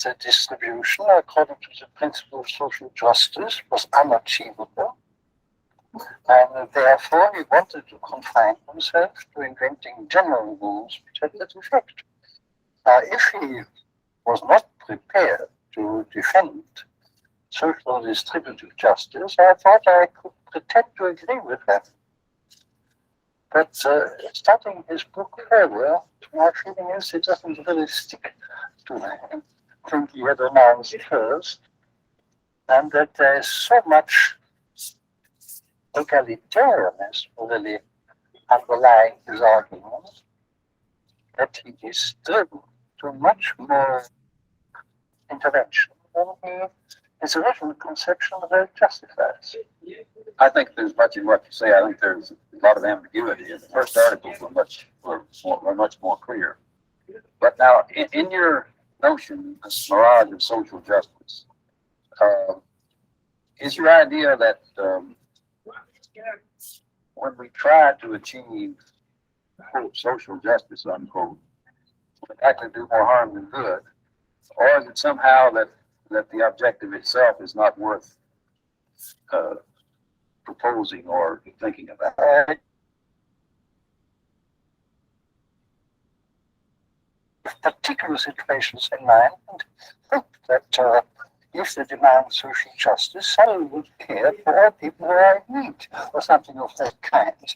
the distribution according to the principle of social justice was unachievable. And therefore, he wanted to confine himself to inventing general rules which had that effect. If he was not prepared to defend social distributive justice, I thought I could pretend to agree with that. But starting his book further, my feeling is it doesn't really stick to the thing he had announced first, and that there's so much egalitarianism really underlying his argument that he is driven to much more intervention than his original conception justifies. I think there's much in what you say. I think there's a lot of ambiguity. The first articles were much more clear. But now, in your notion, this mirage of social justice, is your idea that when we try to achieve, quote, social justice, unquote, we actually do more harm than good? Or is it somehow that the objective itself is not worth proposing or thinking about? Particular situations in mind, and think that if they demand social justice, some would care for all people who are in need, or something of that kind.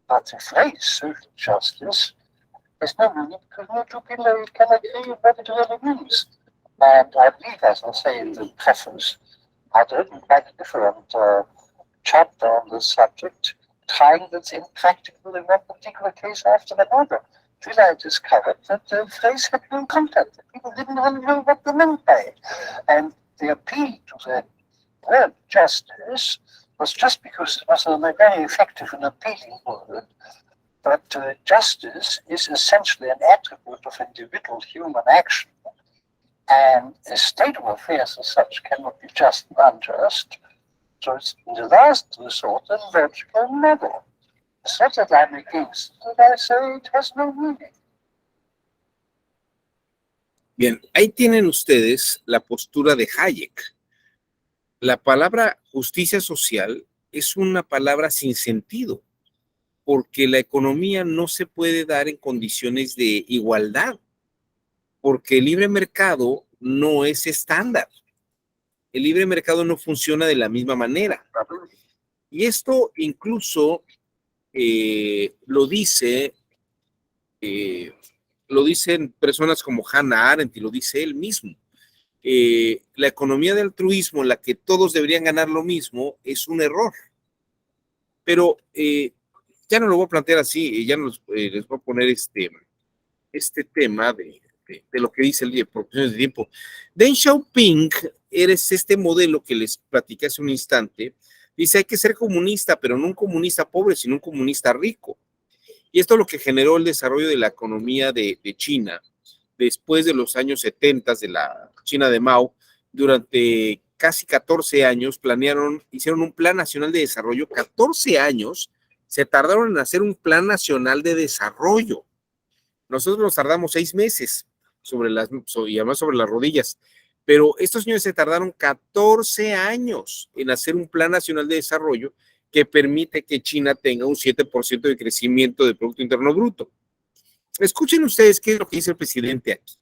But to phrase social justice, there's no meaning because no two people can agree what it really means. And I believe, as I say in the preface, I've written quite a different chapter on this subject, trying that's impractical in one particular case after another. Till I discovered that the phrase had no content. People didn't really know what they meant by it. And the appeal to the word justice was just because it was a very effective and appealing word. But justice is essentially an attribute of individual human action. And a state of affairs as such cannot be just and unjust. So it's in the last resort a logical matter. It's not that I'm against it, I say it has no meaning.
Bien, ahí tienen ustedes la postura de Hayek. La palabra justicia social es una palabra sin sentido, porque la economía no se puede dar en condiciones de igualdad, porque el libre mercado no es estándar. El libre mercado no funciona de la misma manera. Y esto incluso lo dicen personas como Hannah Arendt y lo dice él mismo. La economía de altruismo en la que todos deberían ganar lo mismo es un error. Pero ya no lo voy a plantear así, ya no les voy a poner este tema de lo que dice el día, por cuestiones de tiempo. Deng Xiaoping es este modelo que les platiqué hace un instante. Dice, hay que ser comunista, pero no un comunista pobre, sino un comunista rico. Y esto es lo que generó el desarrollo de la economía de China después de los años 70 de la China de Mao. Durante casi 14 años hicieron un plan nacional de desarrollo. 14 años se tardaron en hacer un plan nacional de desarrollo. Nosotros nos tardamos 6 meses y además sobre las rodillas. Pero estos señores se tardaron 14 años en hacer un plan nacional de desarrollo que permite que China tenga un 7% de crecimiento del Producto Interno Bruto. Escuchen ustedes qué es lo que dice el presidente aquí.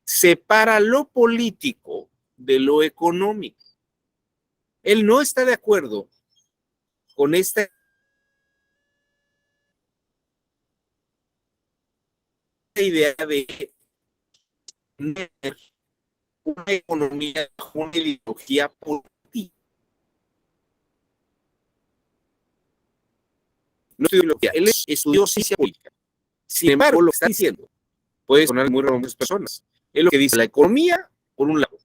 Separa lo político de lo económico. Él no está de acuerdo con esta idea de tener una economía, una ideología política. No es ideología, él estudió ciencia política. Sin embargo, lo que está diciendo puede sonar muy raro a muchas personas. Es lo que dice la economía por un lado,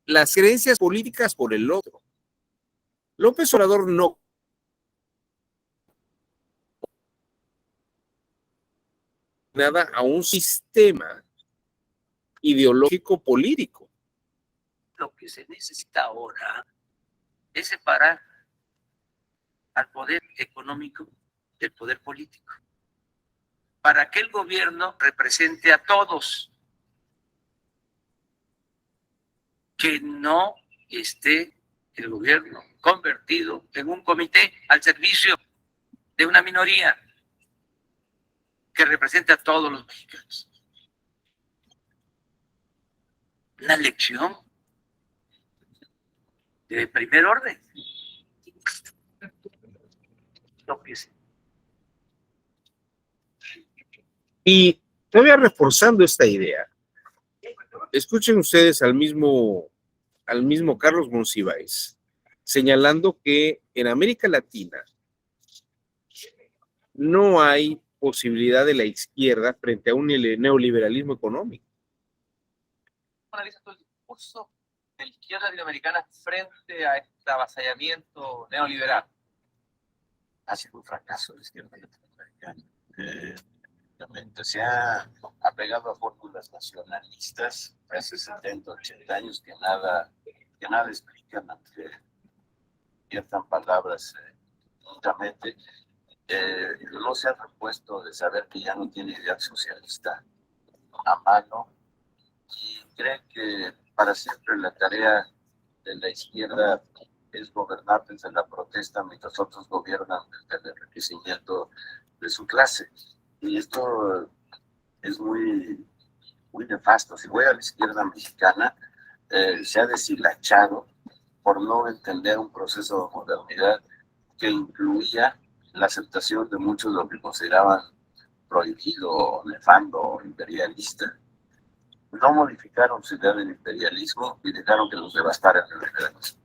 las creencias políticas por el otro. López Obrador no nada a un sistema ideológico político.
Lo que se necesita ahora es separar al poder económico del poder político, para que el gobierno represente a todos, que no esté el gobierno convertido en un comité al servicio de una minoría, que represente a todos los mexicanos. Una lección de primer orden. Lo que se
Y todavía reforzando esta idea, escuchen ustedes al mismo Carlos Monsiváis, señalando que en América Latina no hay posibilidad de la izquierda frente a un neoliberalismo económico.
analiza todo el discurso de la izquierda latinoamericana frente a este avasallamiento neoliberal.
Ha sido un fracaso la izquierda latinoamericana. Realmente se ha apegado a fórmulas nacionalistas hace 70, 80 años que nada explican, aunque viertan palabras únicamente. No se ha repuesto de saber que ya no tiene idea socialista a mano y cree que para siempre la tarea de la izquierda es gobernar desde la protesta mientras otros gobiernan desde el enriquecimiento de su clase. Y esto es muy nefasto. Si voy a la izquierda mexicana, se ha deshilachado por no entender un proceso de modernidad que incluía la aceptación de muchos de lo que consideraban prohibido, nefando o imperialista. No modificaron su idea del imperialismo y dejaron que los devastara el liberalismo.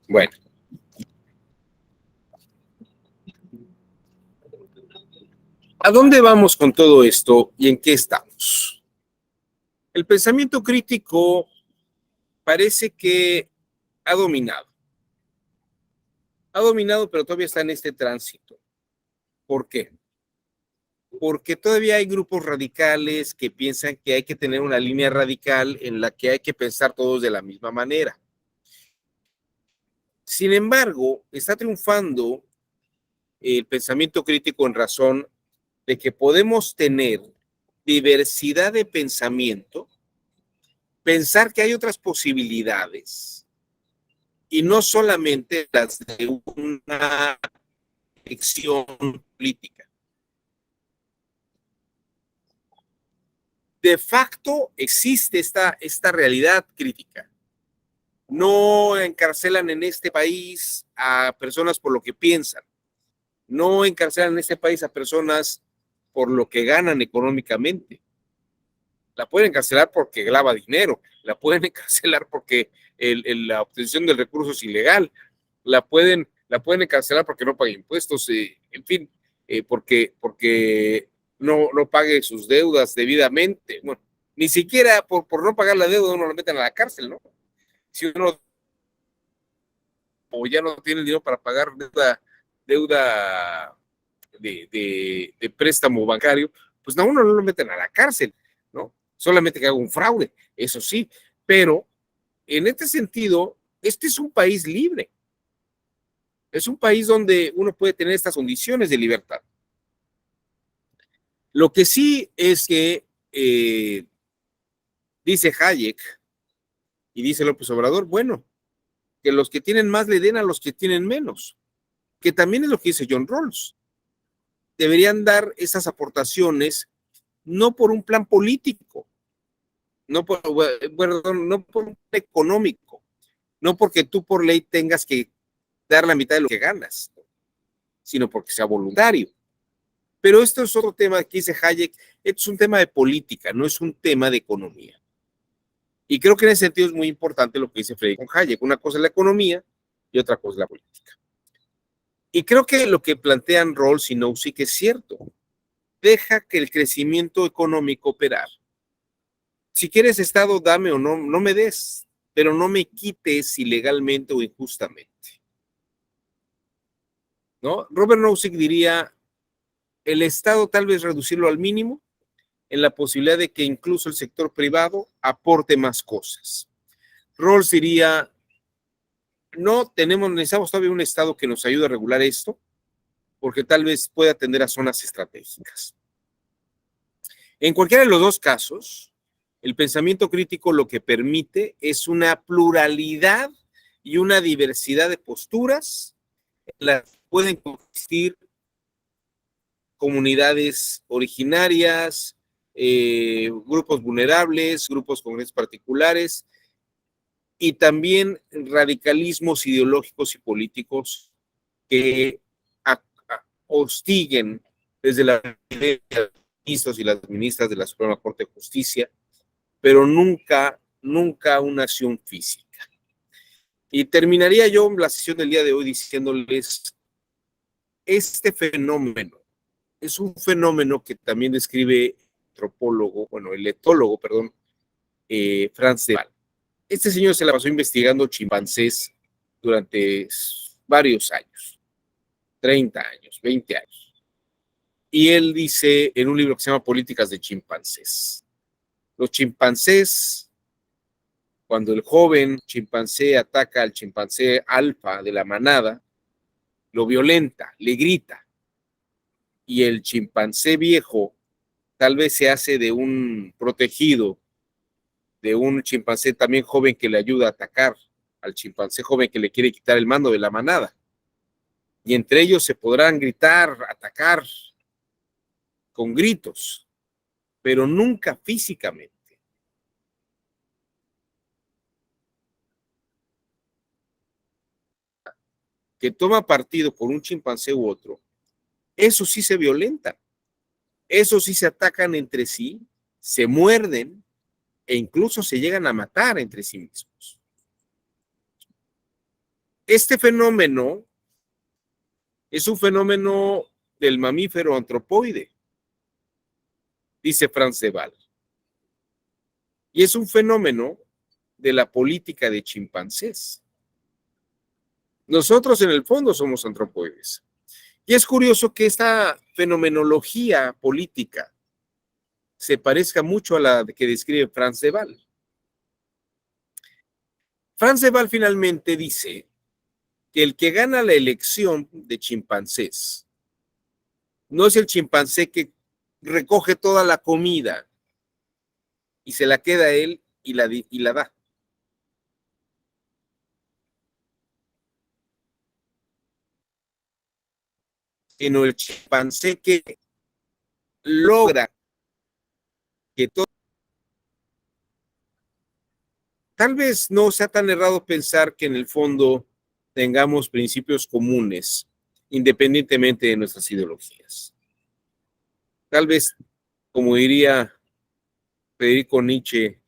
Bueno. ¿A dónde vamos con todo esto y en qué estamos? El pensamiento crítico parece que ha dominado. Ha dominado, pero todavía está en este tránsito. ¿Por qué? Porque todavía hay grupos radicales que piensan que hay que tener una línea radical en la que hay que pensar todos de la misma manera. Sin embargo, está triunfando el pensamiento crítico en razón de que podemos tener diversidad de pensamiento, pensar que hay otras posibilidades y no solamente las de una elección política. De facto existe esta realidad crítica. No encarcelan en este país a personas por lo que piensan. No encarcelan en este país a personas por lo que ganan económicamente. La pueden encarcelar porque lava dinero, la pueden encarcelar porque la obtención del recurso es ilegal, la pueden encarcelar porque no paga impuestos, en fin, porque no pague sus deudas debidamente. Bueno, ni siquiera por no pagar la deuda uno lo meten a la cárcel, ¿no? Si uno o ya no tiene dinero para pagar deuda de préstamo bancario, pues no, uno no lo meten a la cárcel, ¿no? Solamente que haga un fraude, eso sí, pero en este sentido, este es un país libre. Es un país donde uno puede tener estas condiciones de libertad. Lo que sí es que dice Hayek y dice López Obrador, bueno, que los que tienen más le den a los que tienen menos, que también es lo que dice John Rawls. deberían dar esas aportaciones no por un plan político, no por un plan económico, no porque tú por ley tengas que dar la mitad de lo que ganas, sino porque sea voluntario. Pero esto es otro tema que dice Hayek, esto es un tema de política, no es un tema de economía. Y creo que en ese sentido es muy importante lo que dice Friedrich von Hayek. Una cosa es la economía y otra cosa es la política. Y creo que lo que plantean Rawls y Nozick es cierto. Deja que el crecimiento económico operar. Si quieres Estado, dame o no, no me des, pero no me quites ilegalmente o injustamente. ¿No? Robert Nozick diría, el Estado tal vez reducirlo al mínimo, en la posibilidad de que incluso el sector privado aporte más cosas. Rawls diría, no necesitamos todavía un Estado que nos ayude a regular esto, porque tal vez pueda atender a zonas estratégicas. En cualquiera de los dos casos, el pensamiento crítico lo que permite es una pluralidad y una diversidad de posturas en las que pueden coexistir comunidades originarias, grupos vulnerables, grupos con intereses particulares y también radicalismos ideológicos y políticos que hostiguen desde la ministros y las ministras de la Suprema Corte de Justicia, pero nunca una acción física. Y terminaría yo la sesión del día de hoy diciéndoles, este fenómeno es un fenómeno que también describe el etólogo, Frans de Waal. Este señor se la pasó investigando chimpancés durante varios años, 30 años, 20 años. Y él dice en un libro que se llama Políticas de chimpancés, los chimpancés, cuando el joven chimpancé ataca al chimpancé alfa de la manada, lo violenta, le grita, y el chimpancé viejo tal vez se hace de un protegido, de un chimpancé también joven que le ayuda a atacar al chimpancé joven que le quiere quitar el mando de la manada. Y entre ellos se podrán gritar, atacar con gritos, pero nunca físicamente. Que toma partido por un chimpancé u otro, eso sí se violentan, eso sí se atacan entre sí, se muerden e incluso se llegan a matar entre sí mismos. Este fenómeno es un fenómeno del mamífero antropoide, dice Frans de Waal. Y es un fenómeno de la política de chimpancés. Nosotros en el fondo somos antropoides. Y es curioso que esta fenomenología política se parezca mucho a la que describe Frans de Waal. Frans de Waal finalmente dice que el que gana la elección de chimpancés no es el chimpancé que recoge toda la comida y se la queda a él y la da. Sino el chimpancé que logra que todo. Tal vez no sea tan errado pensar que en el fondo tengamos principios comunes, independientemente de nuestras ideologías. Tal vez, como diría Federico Nietzsche,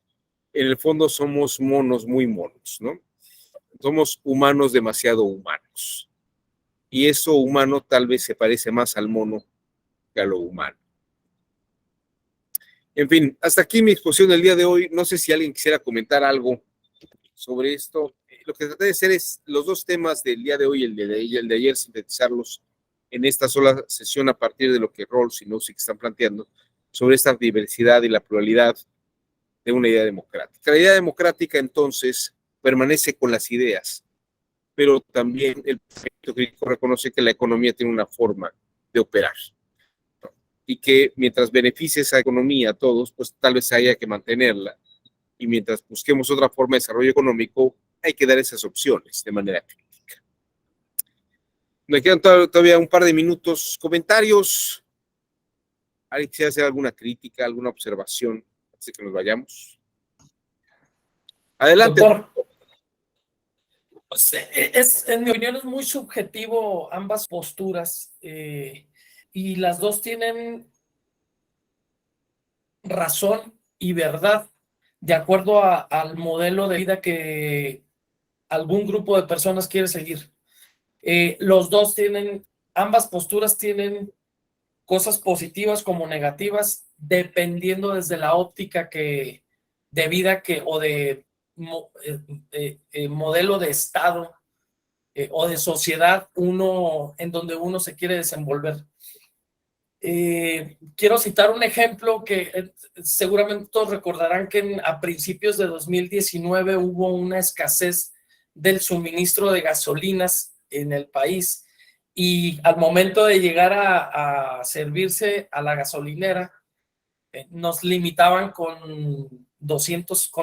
en el fondo somos monos muy monos, ¿no? Somos humanos demasiado humanos. Y eso humano tal vez se parece más al mono que a lo humano. En fin, hasta aquí mi exposición del día de hoy. No sé si alguien quisiera comentar algo sobre esto. Lo que traté de hacer es los dos temas del día de hoy y el de ayer, sintetizarlos en esta sola sesión a partir de lo que Rawls y Nozick están planteando sobre esta diversidad y la pluralidad de una idea democrática. La idea democrática, entonces, permanece con las ideas, pero también el pensamiento crítico reconoce que la economía tiene una forma de operar, ¿no? Y que mientras beneficie esa economía a todos, pues tal vez haya que mantenerla, y mientras busquemos otra forma de desarrollo económico, hay que dar esas opciones de manera crítica. Me quedan todavía un par de minutos. Comentarios. ¿Alguien quisiera hacer alguna crítica, alguna observación antes de que nos vayamos? Adelante.
Doctor, pues, en mi opinión es muy subjetivo ambas posturas y las dos tienen razón y verdad de acuerdo al modelo de vida que algún grupo de personas quiere seguir. Ambas posturas tienen cosas positivas como negativas, dependiendo desde la óptica de vida o de modelo de Estado o de sociedad en donde uno se quiere desenvolver. Quiero citar un ejemplo que seguramente todos recordarán que a principios de 2019 hubo una escasez del suministro de gasolinas en el país y al momento de llegar a servirse a la gasolinera nos limitaban con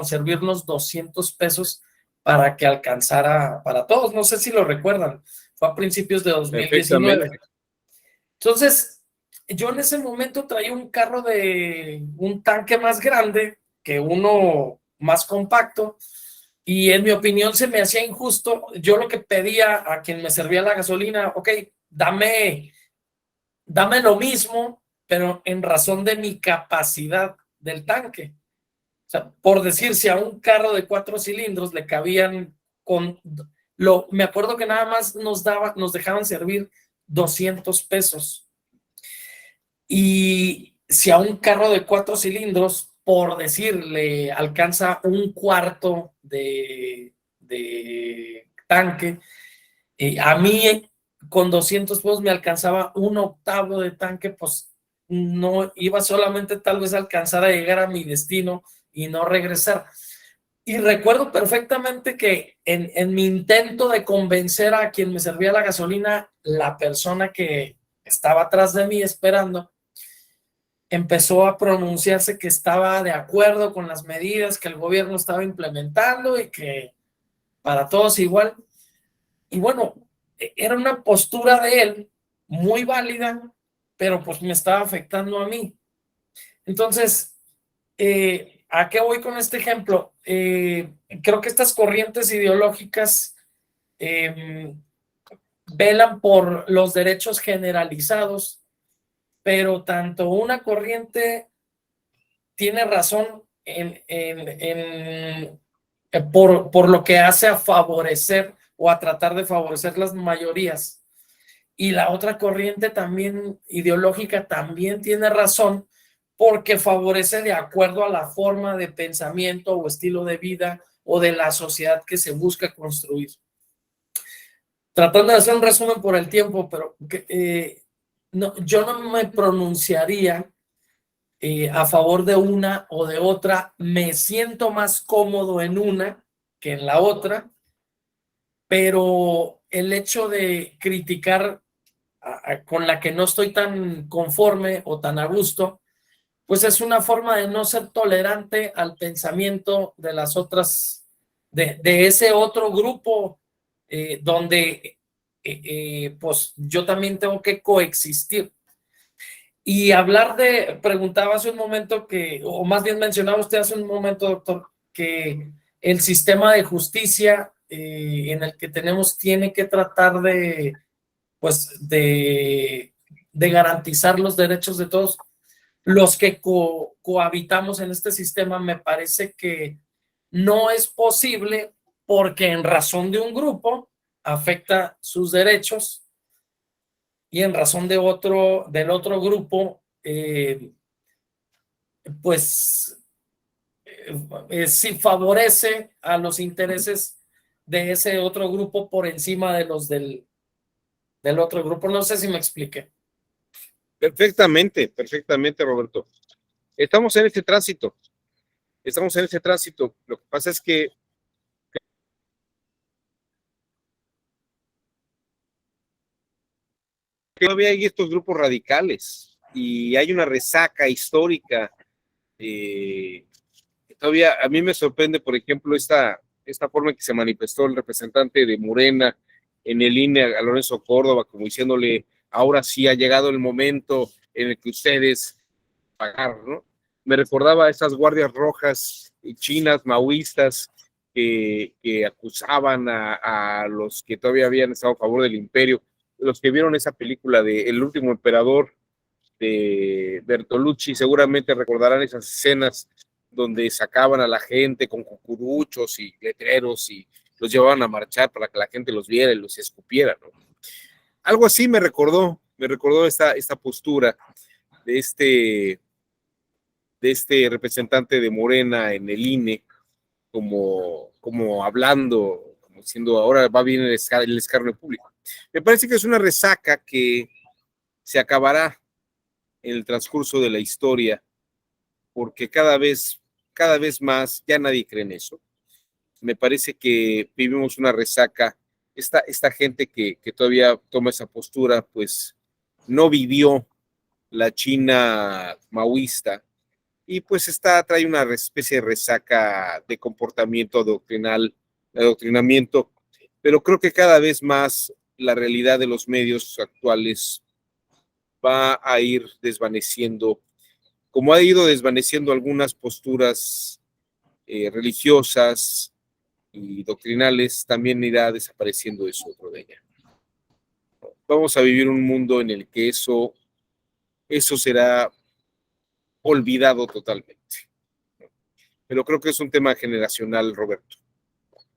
servirnos 200 pesos para que alcanzara para todos. No sé si lo recuerdan, fue a principios de 2019. Entonces, yo en ese momento traía un carro un tanque más grande que uno más compacto y en mi opinión se me hacía injusto. Yo lo que pedía a quien me servía la gasolina, ok, dame lo mismo, pero en razón de mi capacidad del tanque. O sea, por decir, si a un carro de 4 cilindros le cabían me acuerdo que nada más nos dejaban servir 200 pesos. Y si a un carro de 4 cilindros, por decir, le alcanza un cuarto de tanque, a mí con 200 pesos me alcanzaba un octavo de tanque, pues no iba solamente tal vez a alcanzar a llegar a mi destino y no regresar. Y recuerdo perfectamente que en mi intento de convencer a quien me servía la gasolina, la persona que estaba atrás de mí esperando, empezó a pronunciarse que estaba de acuerdo con las medidas que el gobierno estaba implementando y que para todos igual. Y bueno, era una postura de él muy válida, pero pues me estaba afectando a mí. Entonces, ¿a qué voy con este ejemplo? Creo que estas corrientes ideológicas velan por los derechos generalizados, pero tanto una corriente tiene razón por lo que hace a favorecer o a tratar de favorecer las mayorías. Y la otra corriente también ideológica también tiene razón porque favorece de acuerdo a la forma de pensamiento o estilo de vida o de la sociedad que se busca construir. Tratando de hacer un resumen por el tiempo, pero yo no me pronunciaría a favor de una o de otra. Me siento más cómodo en una que en la otra, pero el hecho de criticar con la que no estoy tan conforme o tan a gusto, pues es una forma de no ser tolerante al pensamiento de las otras, de ese otro grupo donde pues yo también tengo que coexistir. Y preguntaba hace un momento o más bien mencionaba usted hace un momento, doctor, que el sistema de justicia en el que tenemos tiene que tratar de garantizar los derechos de todos los que cohabitamos en este sistema. Me parece que no es posible porque en razón de un grupo afecta sus derechos y en razón del otro grupo, sí favorece a los intereses de ese otro grupo por encima de los del otro grupo. No sé si me expliqué.
Perfectamente, Roberto. Estamos en ese tránsito. Lo que pasa es que todavía hay estos grupos radicales y hay una resaca histórica. Todavía a mí me sorprende, por ejemplo, esta forma en que se manifestó el representante de Morena en el INE a Lorenzo Córdoba, como diciéndole, ahora sí ha llegado el momento en el que ustedes pagar, ¿no? Me recordaba a esas guardias rojas chinas, maoístas, que acusaban a los que todavía habían estado a favor del imperio. Los que vieron esa película de El último emperador de Bertolucci seguramente recordarán esas escenas donde sacaban a la gente con cucuruchos y letreros y los llevaban a marchar para que la gente los viera y los escupiera, ¿no? Algo así me recordó esta postura de este representante de Morena en el INE, como hablando, como diciendo, ahora va bien el escarnio público. Me parece que es una resaca que se acabará en el transcurso de la historia, porque cada vez más ya nadie cree en eso. Me parece que vivimos una resaca. Esta gente que todavía toma esa postura, pues no vivió la China maoísta y pues trae una especie de resaca de comportamiento doctrinal, de adoctrinamiento, pero creo que cada vez más la realidad de los medios actuales va a ir desvaneciendo, como ha ido desvaneciendo algunas posturas religiosas y doctrinales, también irá desapareciendo eso otro de ella. Vamos a vivir un mundo en el que eso será olvidado totalmente. Pero creo que es un tema generacional, Roberto,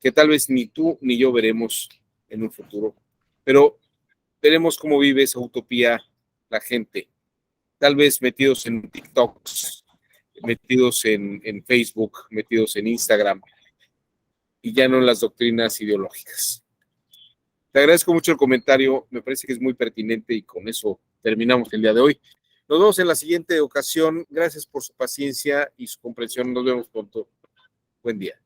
que tal vez ni tú ni yo veremos en un futuro, pero veremos cómo vive esa utopía la gente, tal vez metidos en TikToks, metidos en Facebook, metidos en Instagram, y ya no en las doctrinas ideológicas. Te agradezco mucho el comentario, me parece que es muy pertinente y con eso terminamos el día de hoy. Nos vemos en la siguiente ocasión. Gracias por su paciencia y su comprensión. Nos vemos pronto. Buen día.